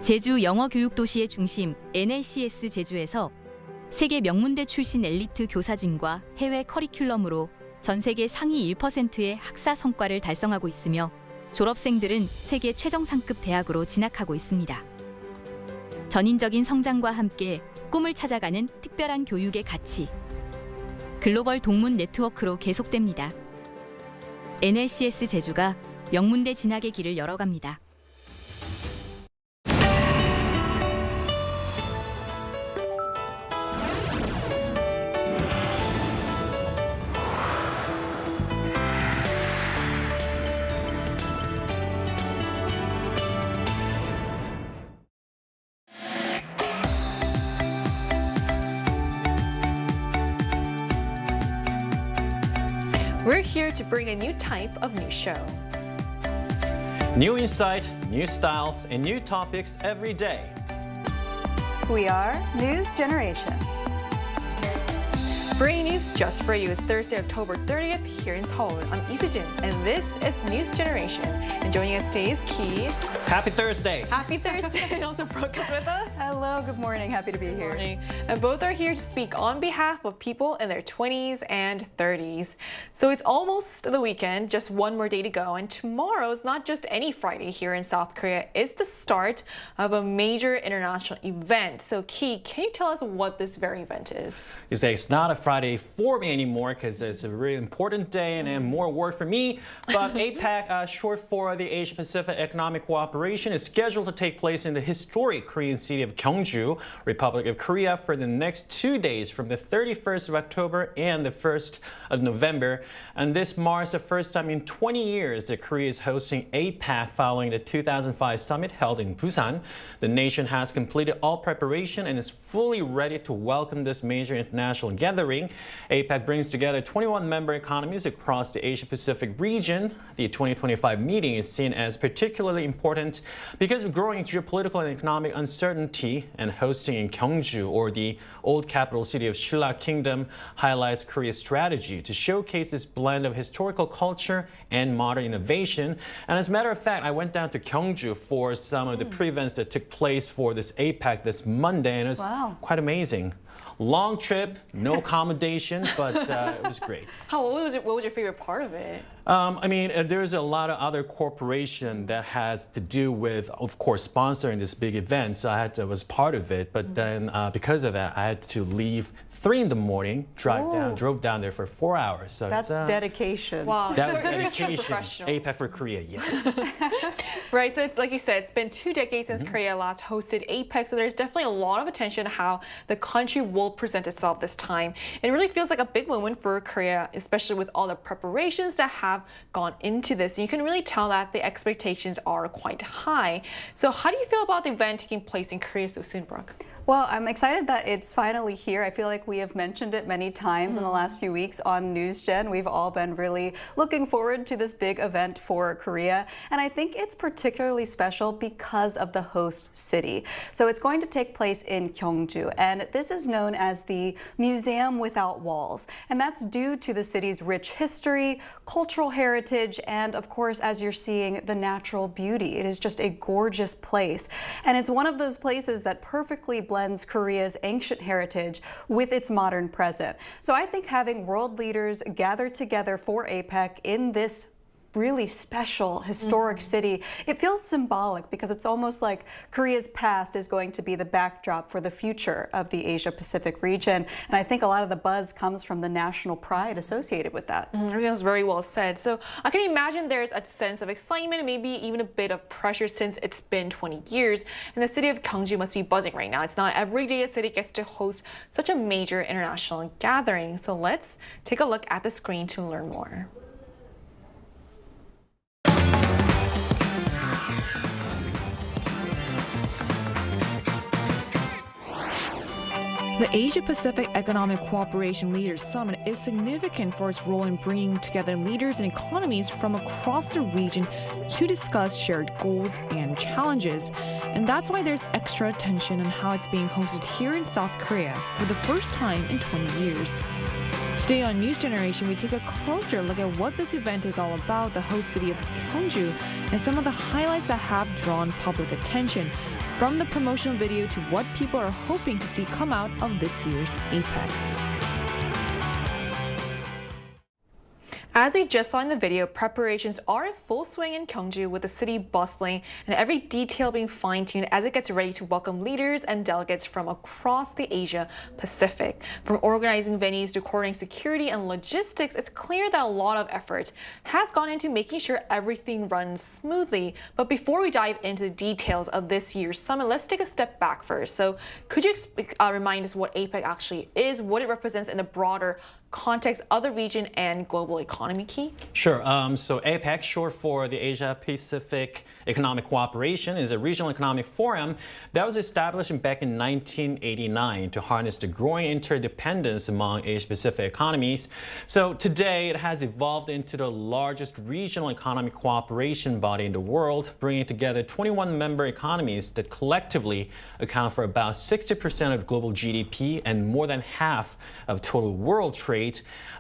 제주 영어 교육 도시의 중심 NLCS 제주에서 세계 명문대 출신 엘리트 교사진과 해외 커리큘럼으로 전 세계 상위 1%의 학사 성과를 달성하고 있으며 졸업생들은 세계 최정상급 대학으로 진학하고 있습니다. 전인적인 성장과 함께 꿈을 찾아가는 특별한 교육의 가치. 글로벌 동문 네트워크로 계속됩니다. NLCS 제주가 명문대 진학의 길을 열어갑니다. We're here to bring a new type of news show. New insight, new styles, and new topics every day. We are News Generation. Bringing news just for you is Thursday, October 30th here in Seoul. I'm Isujin, and this is News Generation. And joining us today is Ki. Happy Thursday. Happy Thursday. And also Brooke is with us. Hello, good morning. Happy to be here. Good morning. And both are here to speak on behalf of people in their 20s and 30s. So it's almost the weekend, just one more day to go. And tomorrow's not just any Friday here in South Korea. It's the start of a major international event. So Ki, can you tell us what this very event is? You say it's not a Friday Friday for me anymore because it's a really important day and more work for me. But APEC, short for the Asia-Pacific Economic Cooperation, is scheduled to take place in the historic Korean city of Gyeongju, Republic of Korea, for the next 2 days from the 31st of October and the 1st of November. And this marks the first time in 20 years that Korea is hosting APEC following the 2005 summit held in Busan. The nation has completed all preparation and is fully ready to welcome this major international gathering. APEC brings together 21 member economies across the Asia-Pacific region. The 2025 meeting is seen as particularly important because of growing geopolitical and economic uncertainty, and hosting in Gyeongju, or the old capital city of Shilla Kingdom, highlights Korea's strategy to showcase this blend of historical culture and modern innovation. And as a matter of fact, I went down to Gyeongju for some of the pre-events that took place for this APEC this Monday, and it was quite amazing. Long trip, no accommodation, but it was great. What was your favorite part of it? I mean, there's a lot of other corporation that has to do with, of course, sponsoring this big event. So I was part of it, but then because of that, I had to leave 3 in the morning, drove down there for 4 hours. So that's dedication. Wow. That was dedication. APEC for Korea, yes. Right, so it's like you said, it's been 2 decades since Korea last hosted APEC, so there's definitely a lot of attention how the country will present itself this time. It really feels like a big moment for Korea, especially with all the preparations that have gone into this. And you can really tell that the expectations are quite high. So how do you feel about the event taking place in Korea so soon, Brooke? Well, I'm excited that it's finally here. I feel like we have mentioned it many times in the last few weeks on NewsGen. We've all been really looking forward to this big event for Korea. And I think it's particularly special because of the host city. So it's going to take place in Gyeongju, and this is known as the Museum Without Walls. And that's due to the city's rich history, cultural heritage, and of course, as you're seeing, the natural beauty. It is just a gorgeous place. And it's one of those places that perfectly blends Korea's ancient heritage with its modern present. So I think having world leaders gather together for APEC in this really special historic city, it feels symbolic because it's almost like Korea's past is going to be the backdrop for the future of the Asia-Pacific region. And I think a lot of the buzz comes from the national pride associated with that. I think that was very well said. So I can imagine there's a sense of excitement, maybe even a bit of pressure since it's been 20 years. And the city of Gyeongju must be buzzing right now. It's not every day a city gets to host such a major international gathering. So let's take a look at the screen to learn more. The Asia-Pacific Economic Cooperation Leaders Summit is significant for its role in bringing together leaders and economies from across the region to discuss shared goals and challenges. And that's why there's extra attention on how it's being hosted here in South Korea for the first time in 20 years. Today on News Generation, we take a closer look at what this event is all about, the host city of Gyeongju, and some of the highlights that have drawn public attention, from the promotional video to what people are hoping to see come out of this year's APEC. As we just saw in the video, preparations are in full swing in Gyeongju, with the city bustling and every detail being fine-tuned as it gets ready to welcome leaders and delegates from across the Asia Pacific. From organizing venues to coordinating security and logistics, it's clear that a lot of effort has gone into making sure everything runs smoothly. But before we dive into the details of this year's summit, let's take a step back first. So could you remind us what APEC actually is, what it represents in the broader context of the region and global economy key? Sure. So APEC, short for the Asia-Pacific Economic Cooperation, is a regional economic forum that was established back in 1989 to harness the growing interdependence among Asia-Pacific economies. So today, it has evolved into the largest regional economic cooperation body in the world, bringing together 21 member economies that collectively account for about 60% of global GDP and more than half of total world trade.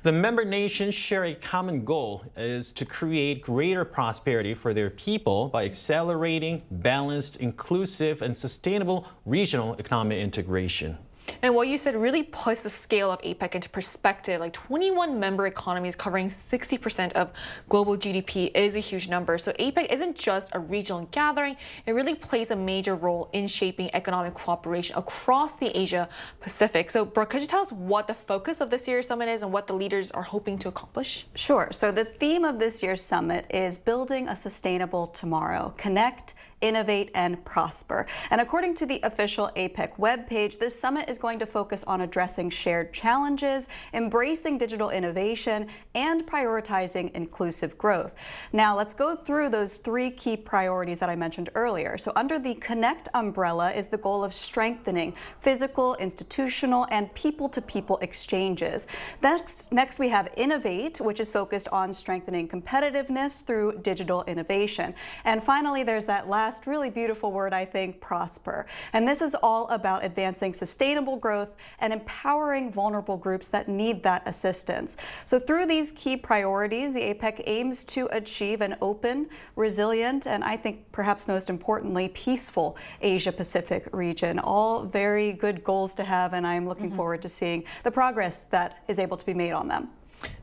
The member nations share a common goal, is to create greater prosperity for their people by accelerating balanced, inclusive, and sustainable regional economic integration. And what you said really puts the scale of APEC into perspective. Like 21 member economies covering 60% of global GDP is a huge number. So APEC isn't just a regional gathering. It really plays a major role in shaping economic cooperation across the Asia Pacific. So Brooke, could you tell us what the focus of this year's summit is and what the leaders are hoping to accomplish? Sure. So the theme of this year's summit is building a sustainable tomorrow. Connect, innovate, and prosper. And according to the official APEC webpage, this summit is going to focus on addressing shared challenges, embracing digital innovation, and prioritizing inclusive growth. Now, let's go through those three key priorities that I mentioned earlier. So under the Connect umbrella is the goal of strengthening physical, institutional, and people-to-people exchanges. Next, we have Innovate, which is focused on strengthening competitiveness through digital innovation. And finally, there's that last really beautiful word, I think, prosper. And this is all about advancing sustainable growth and empowering vulnerable groups that need that assistance. So through these key priorities, the APEC aims to achieve an open, resilient, and I think perhaps most importantly, peaceful Asia-Pacific region. All very good goals to have, and I'm looking forward to seeing the progress that is able to be made on them.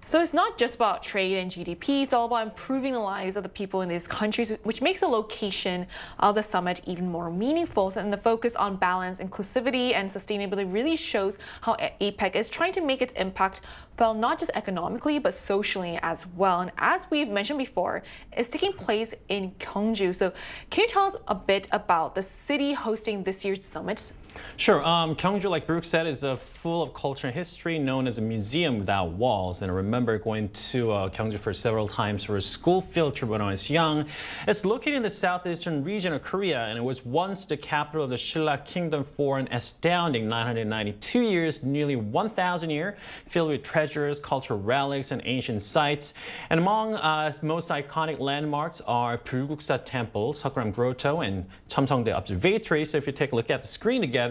So it's not just about trade and GDP, it's all about improving the lives of the people in these countries, which makes the location of the summit even more meaningful. And the focus on balance, inclusivity, and sustainability really shows how APEC is trying to make its impact felt not just economically, but socially as well. And as we've mentioned before, it's taking place in Gyeongju. So can you tell us a bit about the city hosting this year's summit? Sure. Gyeongju, like Brooke said, is full of culture and history, known as a museum without walls. And I remember going to Gyeongju for several times for a school field trip when I was young. It's located in the southeastern region of Korea, and it was once the capital of the Silla Kingdom for an astounding 992 years, nearly 1,000 years, filled with treasures, cultural relics, and ancient sites. And among most iconic landmarks are Bulguksa Temple, Sakram Grotto, and Cheomseongdae Observatory. So if you take a look at the screen together.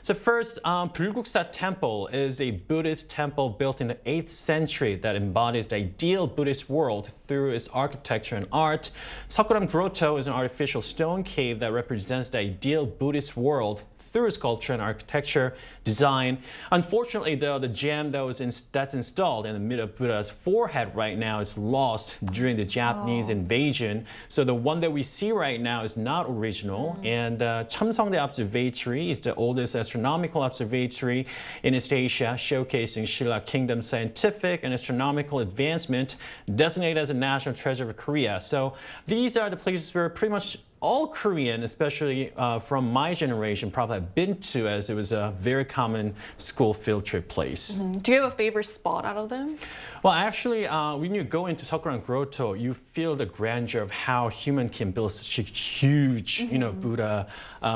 So first, Bulguksa Temple is a Buddhist temple built in the 8th century that embodies the ideal Buddhist world through its architecture and art. Sakram Grotto is an artificial stone cave that represents the ideal Buddhist world through its culture and architecture design. Unfortunately, though, the gem that's installed in the middle of Buddha's forehead right now is lost during the Japanese invasion. So the one that we see right now is not original. And Cheomseongdae Observatory is the oldest astronomical observatory in East Asia, showcasing Silla Kingdom's scientific and astronomical advancement, designated as a national treasure of Korea. So these are the places where pretty much all Korean, especially from my generation, probably have been to, as it was a very common school field trip place. Do you have a favorite spot out of them? Well, actually, when you go into Sakram Grotto, you feel the grandeur of how human can build such a huge, Buddha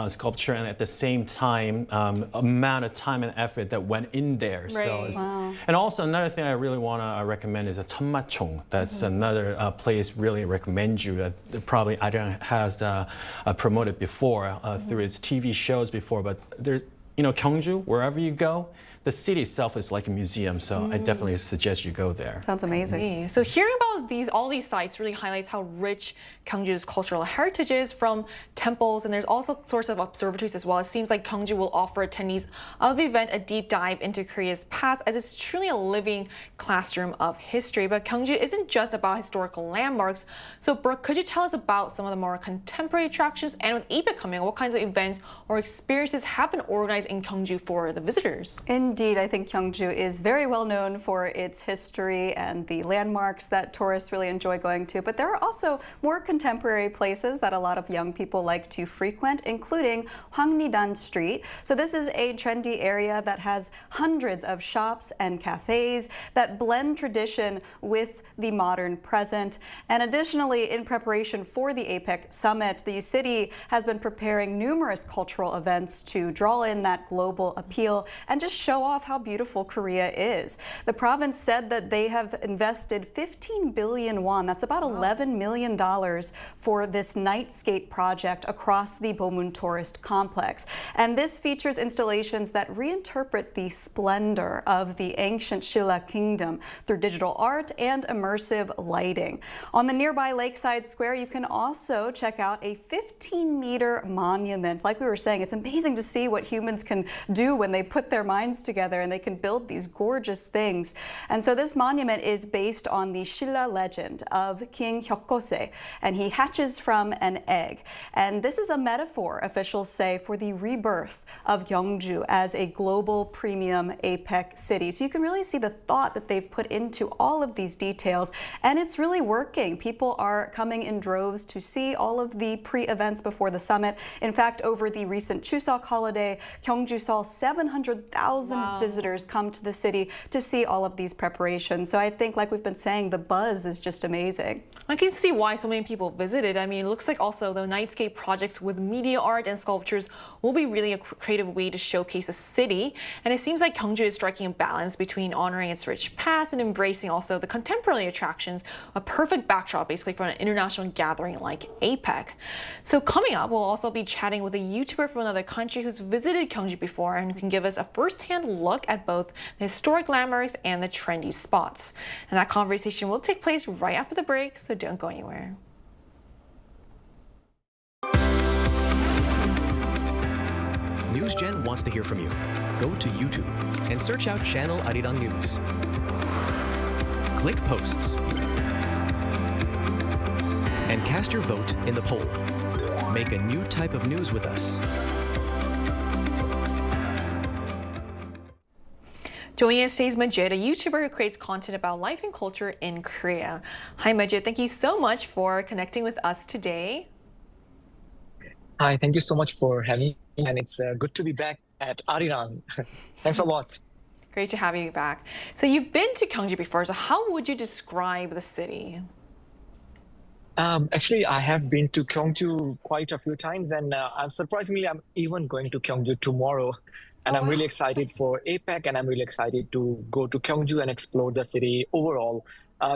sculpture, and at the same time, amount of time and effort that went in there. Right. So, and also another thing I really want to recommend is a Cheonmachong. That's another place really recommend you that probably Arirang has promoted before through its TV shows before, but there's, Gyeongju, wherever you go, the city itself is like a museum, so I definitely suggest you go there. Sounds amazing. So hearing about all these sites really highlights how rich Gyeongju's cultural heritage is, from temples, and there's also sorts of observatories as well. It seems like Gyeongju will offer attendees of the event a deep dive into Korea's past, as it's truly a living classroom of history. But Gyeongju isn't just about historical landmarks. So Brooke, could you tell us about some of the more contemporary attractions? And with APEC coming, what kinds of events or experiences have been organized in Gyeongju for the visitors? Indeed, I think Gyeongju is very well known for its history and the landmarks that tourists really enjoy going to. But there are also more contemporary places that a lot of young people like to frequent, including Hwangnidan Street. So this is a trendy area that has hundreds of shops and cafes that blend tradition with the modern present. And additionally, in preparation for the APEC summit, the city has been preparing numerous cultural events to draw in that global appeal and just show show off how beautiful Korea is. The province said that they have invested 15 billion won, that's about $11 million, for this nightscape project across the Bomun tourist complex. And this features installations that reinterpret the splendor of the ancient Shilla kingdom through digital art and immersive lighting. On the nearby lakeside square, you can also check out a 15-meter monument. Like we were saying, it's amazing to see what humans can do when they put their minds together and they can build these gorgeous things. And so this monument is based on the Shilla legend of King Gyeokgose, and he hatches from an egg. And this is a metaphor, officials say, for the rebirth of Gyeongju as a global premium APEC city. So you can really see the thought that they've put into all of these details, and it's really working. People are coming in droves to see all of the pre-events before the summit. In fact, over the recent Chuseok holiday, Gyeongju saw 700,000 visitors come to the city to see all of these preparations. So I think, like we've been saying, the buzz is just amazing. I can see why so many people visited. I mean, it looks like also the nightscape projects with media art and sculptures will be really a creative way to showcase a city. And it seems like Gyeongju is striking a balance between honoring its rich past and embracing also the contemporary attractions, a perfect backdrop basically for an international gathering like APEC. So coming up, we'll also be chatting with a YouTuber from another country who's visited Gyeongju before and who can give us a first-hand look at both the historic landmarks and the trendy spots. And that conversation will take place right after the break, so don't go anywhere. NewsGen wants to hear from you. Go to YouTube and search out channel Arirang News. Click Posts and cast your vote in the poll. Make a new type of news with us. Joining us today is Majid, a YouTuber who creates content about life and culture in Korea. Hi Majid, thank you so much for connecting with us today. Hi, thank you so much for having me, and it's good to be back at Arirang. Thanks a lot. Great to have you back. So you've been to Gyeongju before, so how would you describe the city? Actually, I have been to Gyeongju quite a few times, and surprisingly, I'm even going to Gyeongju tomorrow. And I'm really excited for APEC, and I'm really excited to go to Gyeongju and explore the city overall.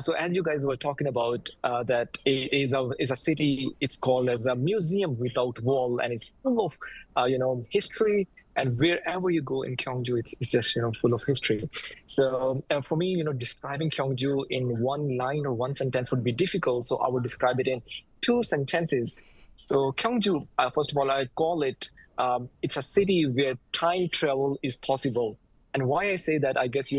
So as you guys were talking about, that it is a city, it's called as a museum without wall, and it's full of, history. And wherever you go in Gyeongju, it's just, full of history. So for me, describing Gyeongju in one line or one sentence would be difficult. So I would describe it in two sentences. So Gyeongju, first of all, I call it, it's a city where time travel is possible. And why I say that, I guess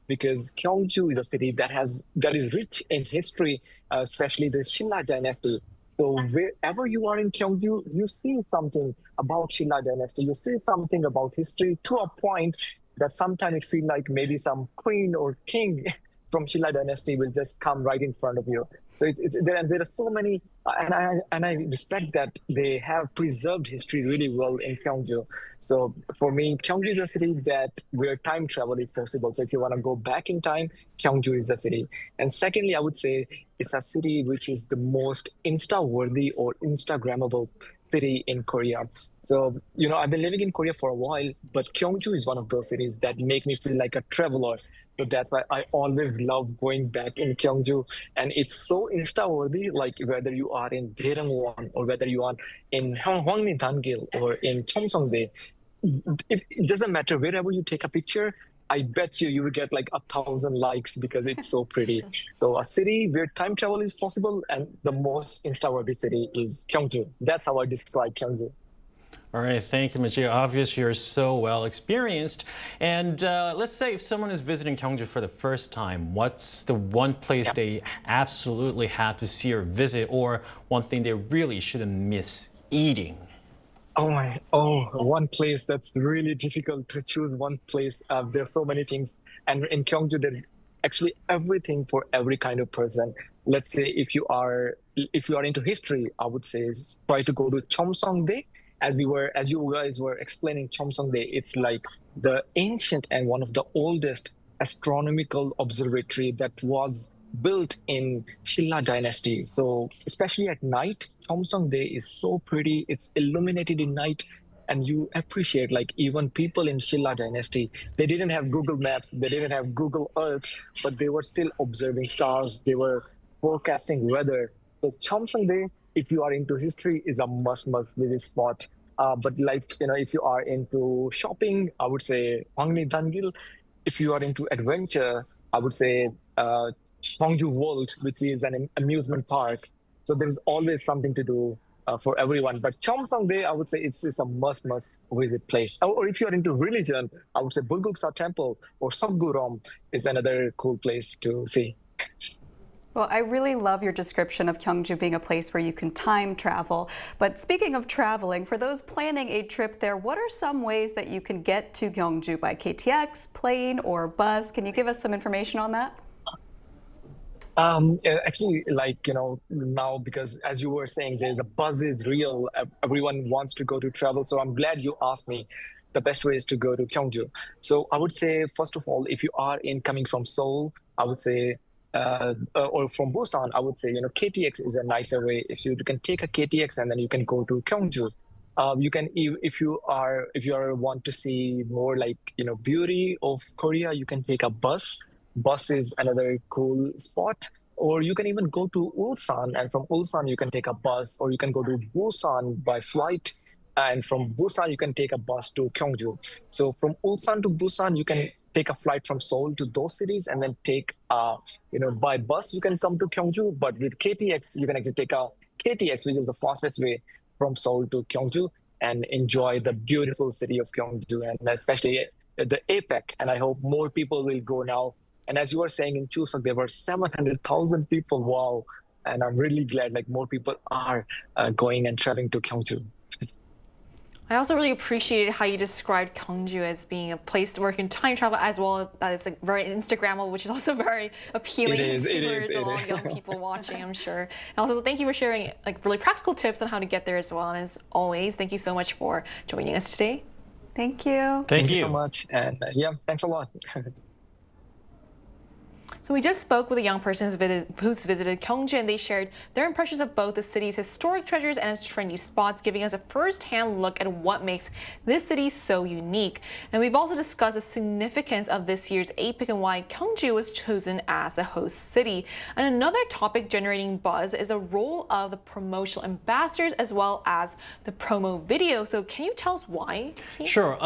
because Gyeongju is a city that is rich in history, especially the Shilla dynasty. So wherever you are in Gyeongju, you see something about Shilla dynasty. You see something about history to a point that sometimes it feels like maybe some queen or king from Shilla dynasty will just come right in front of you. So there are so many, and I respect that they have preserved history really well in Gyeongju. So for me, Gyeongju is a city where time travel is possible. So if you want to go back in time, Gyeongju is the city. And secondly, I would say it's a city which is the most Insta-worthy or Instagrammable city in Korea. So, I've been living in Korea for a while, but Gyeongju is one of those cities that make me feel like a traveler. So that's why I always love going back in Gyeongju. And it's so Insta-worthy, like whether you are in Daejeon or whether you are in Hwangni-Dangil or in Cheongseongdae, it doesn't matter. Wherever you take a picture, I bet you will get like 1,000 likes because it's so pretty. So a city where time travel is possible, and the most Insta-worthy city is Gyeongju. That's how I describe Gyeongju. All right, thank you, Majid. Obviously, you're so well experienced. And let's say if someone is visiting Gyeongju for the first time, what's the one place they absolutely have to see or visit, or one thing they really shouldn't miss eating? One place that's really difficult to choose one place. There's so many things. And in Gyeongju, there's actually everything for every kind of person. Let's say if you are into history, I would say try to go to Cheongseongdae. As you guys were explaining, Cheongseongdae, it's like the ancient and one of the oldest astronomical observatory that was built in Shilla dynasty. So especially at night, Cheongseongdae is so pretty. It's illuminated in night. and you appreciate like even people in Shilla dynasty, they didn't have Google Maps, they didn't have Google Earth, but they were still observing stars, they were forecasting weather. So Cheomseongdae, if you are into history, is a must visit spot. But like, if you are into shopping, I would say Hwangni Dangil. If you are into adventure, I would say Gyeongju World, which is an amusement park. So there's always something to do for everyone. But Cheomseongdae, I would say it's a must visit place. Or if you're into religion, I would say Bulguksa Temple or Soggurom is another cool place to see. Well, I really love your description of Gyeongju being a place where you can time travel. But speaking of traveling, for those planning a trip there, what are some ways that you can get to Gyeongju by KTX, plane, or bus? Can you give us some information on that? Actually, now, because as you were saying, there's a buzz is real. Everyone wants to go to travel. So I'm glad you asked me the best way is to go to Gyeongju. So I would say, first of all, if you are coming from Seoul, I would say, or from Busan, I would say, KTX is a nicer way. If you can take a KTX and then you can go to Gyeongju. You can, if you want to see more like, beauty of Korea, you can take a bus. Bus is another cool spot. Or you can even go to Ulsan, and from Ulsan, you can take a bus, or you can go to Busan by flight. And from Busan, you can take a bus to Gyeongju. So from Ulsan to Busan, you can take a flight from Seoul to those cities and then take, by bus, you can come to Gyeongju. But with KTX, you can actually take a KTX, which is the fastest way from Seoul to Gyeongju, and enjoy the beautiful city of Gyeongju, and especially the APEC. And I hope more people will go now. And as you were saying in Chuseok, there were 700,000 people. Wow. And I'm really glad more people are going and traveling to Gyeongju. I also really appreciated how you described Gyeongju as being a place where you can time travel, as well as it's very Instagrammable, which is also very appealing to a lot of young people watching, I'm sure. And also, thank you for sharing really practical tips on how to get there as well. And as always, thank you so much for joining us today. Thank you. Thank you so much. And thanks a lot. So we just spoke with a young person who's visited Gyeongju, and they shared their impressions of both the city's historic treasures and its trendy spots, giving us a first-hand look at what makes this city so unique. And we've also discussed the significance of this year's APEC and why Gyeongju was chosen as the host city. And another topic generating buzz is the role of the promotional ambassadors as well as the promo video. So can you tell us why? Sure.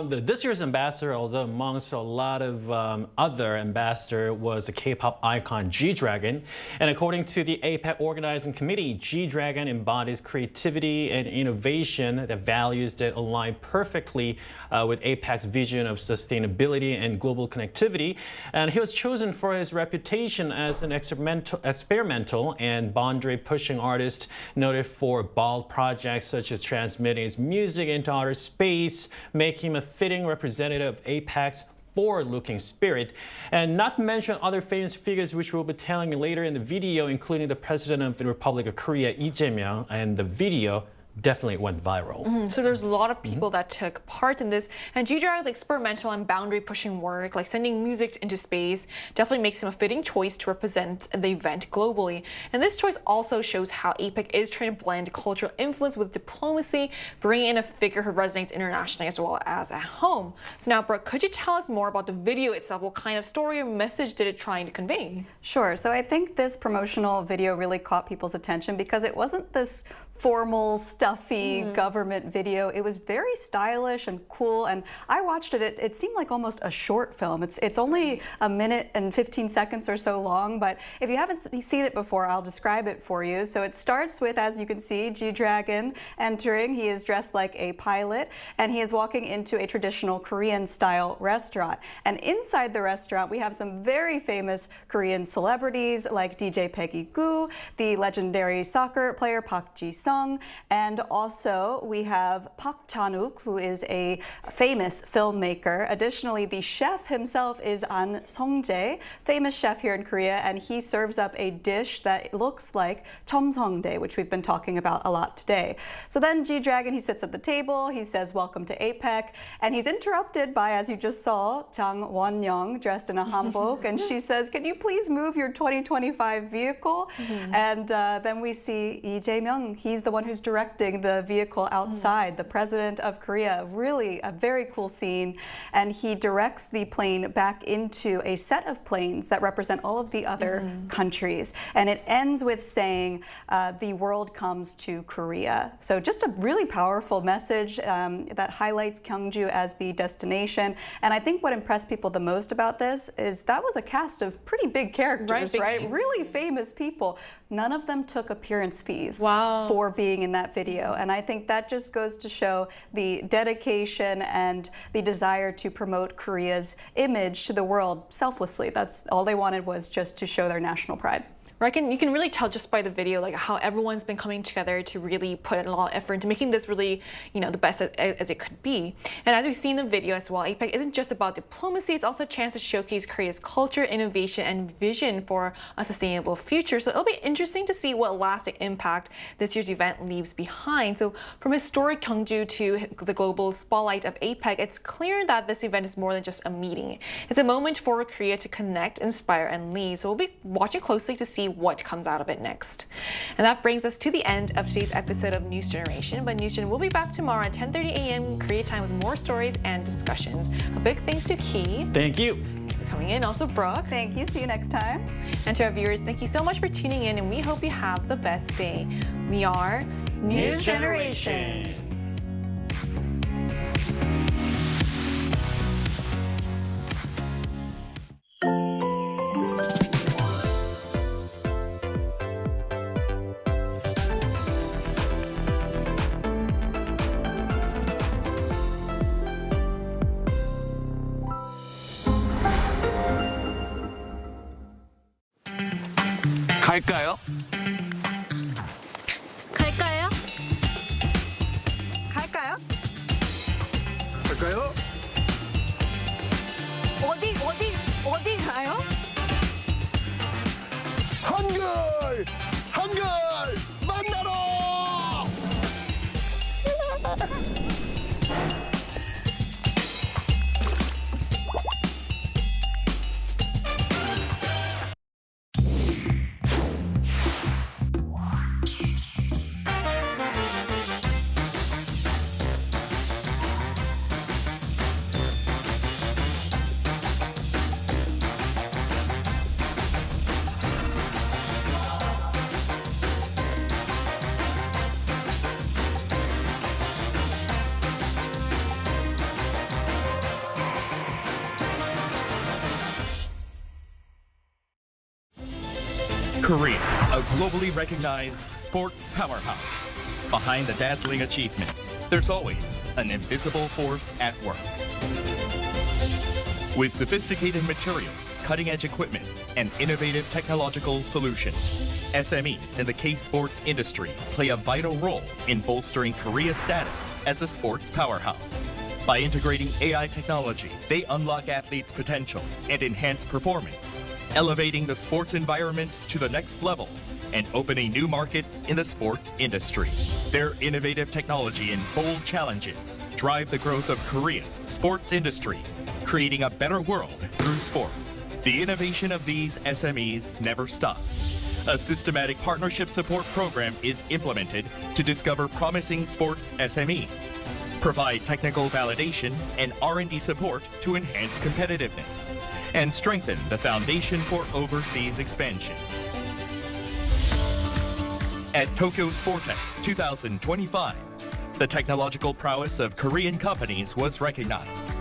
This year's ambassador, although amongst a lot of other ambassadors, was the K-pop icon G-Dragon. And according to the APEC Organizing Committee, G-Dragon embodies creativity and innovation, the values that align perfectly with APEC's vision of sustainability and global connectivity. And he was chosen for his reputation as an experimental and boundary-pushing artist, noted for bold projects such as transmitting his music into outer space, making him a fitting representative of APEC's forward-looking spirit. And not to mention other famous figures which we'll be telling you later in the video, including the President of the Republic of Korea, Lee Jae-myung, and the video definitely went viral. So there's a lot of people that took part in this, and G-Dragon's experimental and boundary-pushing work, like sending music into space, definitely makes him a fitting choice to represent the event globally. And this choice also shows how APEC is trying to blend cultural influence with diplomacy, bringing in a figure who resonates internationally as well as at home. So now, Brooke, could you tell us more about the video itself? What kind of story or message did it try to convey? Sure. So I think this promotional video really caught people's attention because it wasn't this formal, stuffy government video. It was very stylish and cool, and I watched it. It seemed like almost a short film. It's only a minute and 15 seconds or so long, but if you haven't seen it before, I'll describe it for you. So it starts with, as you can see, G-Dragon entering. He is dressed like a pilot, and he is walking into a traditional Korean-style restaurant. And inside the restaurant, we have some very famous Korean celebrities like DJ Peggy Goo, the legendary soccer player Park Ji-sung, and also we have Park Chan-wook, who is a famous filmmaker. Additionally, the chef himself is An Sung-jae, famous chef here in Korea, and he serves up a dish that looks like Cheomseongdae, which we've been talking about a lot today. So then G-Dragon, he sits at the table, he says, "Welcome to APEC," and he's interrupted by, as you just saw, Jang Won-young dressed in a hanbok, and she says, "Can you please move your 2025 vehicle?" And then we see Lee Jae-myung. He's the one who's directed escorting the vehicle outside. The president of Korea, really a very cool scene, and he directs the plane back into a set of planes that represent all of the other countries. And it ends with saying, the world comes to Korea. So just a really powerful message that highlights Gyeongju as the destination. And I think what impressed people the most about this is that was a cast of pretty big characters, right? Really famous people. None of them took appearance fees for being in that video. And I think that just goes to show the dedication and the desire to promote Korea's image to the world selflessly. That's all they wanted, was just to show their national pride. Right, you can really tell just by the video like how everyone's been coming together to really put in a lot of effort into making this really, the best as it could be. And as we've seen in the video as well, APEC isn't just about diplomacy, it's also a chance to showcase Korea's culture, innovation, and vision for a sustainable future. So it'll be interesting to see what lasting impact this year's event leaves behind. So from historic Gyeongju to the global spotlight of APEC, it's clear that this event is more than just a meeting. It's a moment for Korea to connect, inspire, and lead. So we'll be watching closely to see what comes out of it next. And that brings us to the end of today's episode of News Generation. But News Gen will be back tomorrow at 10:30 a.m. Korea time with more stories and discussions. A big thanks to Key. Thank you. For coming in. Also Brooke. Thank you. See you next time. And to our viewers, thank you so much for tuning in, and we hope you have the best day. We are News Generation. 갈까요? 갈까요? 갈까요? 갈까요? 어디 가요? 한글 만나러! Korea, a globally recognized sports powerhouse. Behind the dazzling achievements, there's always an invisible force at work. With sophisticated materials, cutting-edge equipment, and innovative technological solutions, SMEs in the K-sports industry play a vital role in bolstering Korea's status as a sports powerhouse. By integrating AI technology, they unlock athletes' potential and enhance performance, elevating the sports environment to the next level and opening new markets in the sports industry. Their innovative technology and bold challenges drive the growth of Korea's sports industry, creating a better world through sports. The innovation of these SMEs never stops. A systematic partnership support program is implemented to discover promising sports SMEs, provide technical validation and R&D support to enhance competitiveness, and strengthen the foundation for overseas expansion. At Tokyo Sportech 2025, the technological prowess of Korean companies was recognized.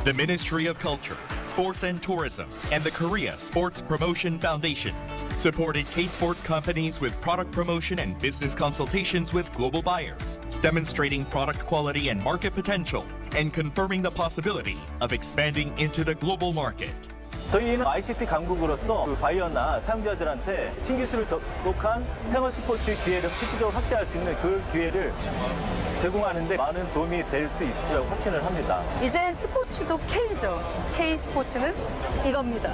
The Ministry of Culture, Sports and Tourism, and the Korea Sports Promotion Foundation supported K-Sports companies with product promotion and business consultations with global buyers, demonstrating product quality and market potential, and confirming the possibility of expanding into the global market. 저희는 ICT 강국으로서 그 바이어나 사용자들한테 신기술을 접목한 생활 스포츠 기회를 실질적으로 확대할 수 있는 그 기회를 제공하는 데 많은 도움이 될 수 있으리라고 확신을 합니다. 이제 스포츠도 K죠. K 스포츠는 이겁니다.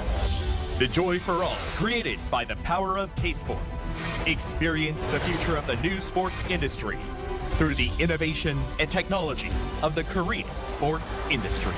The joy for all, created by the power of K-Sports. Experience the future of the new sports industry through the innovation and technology of the Korean sports industry.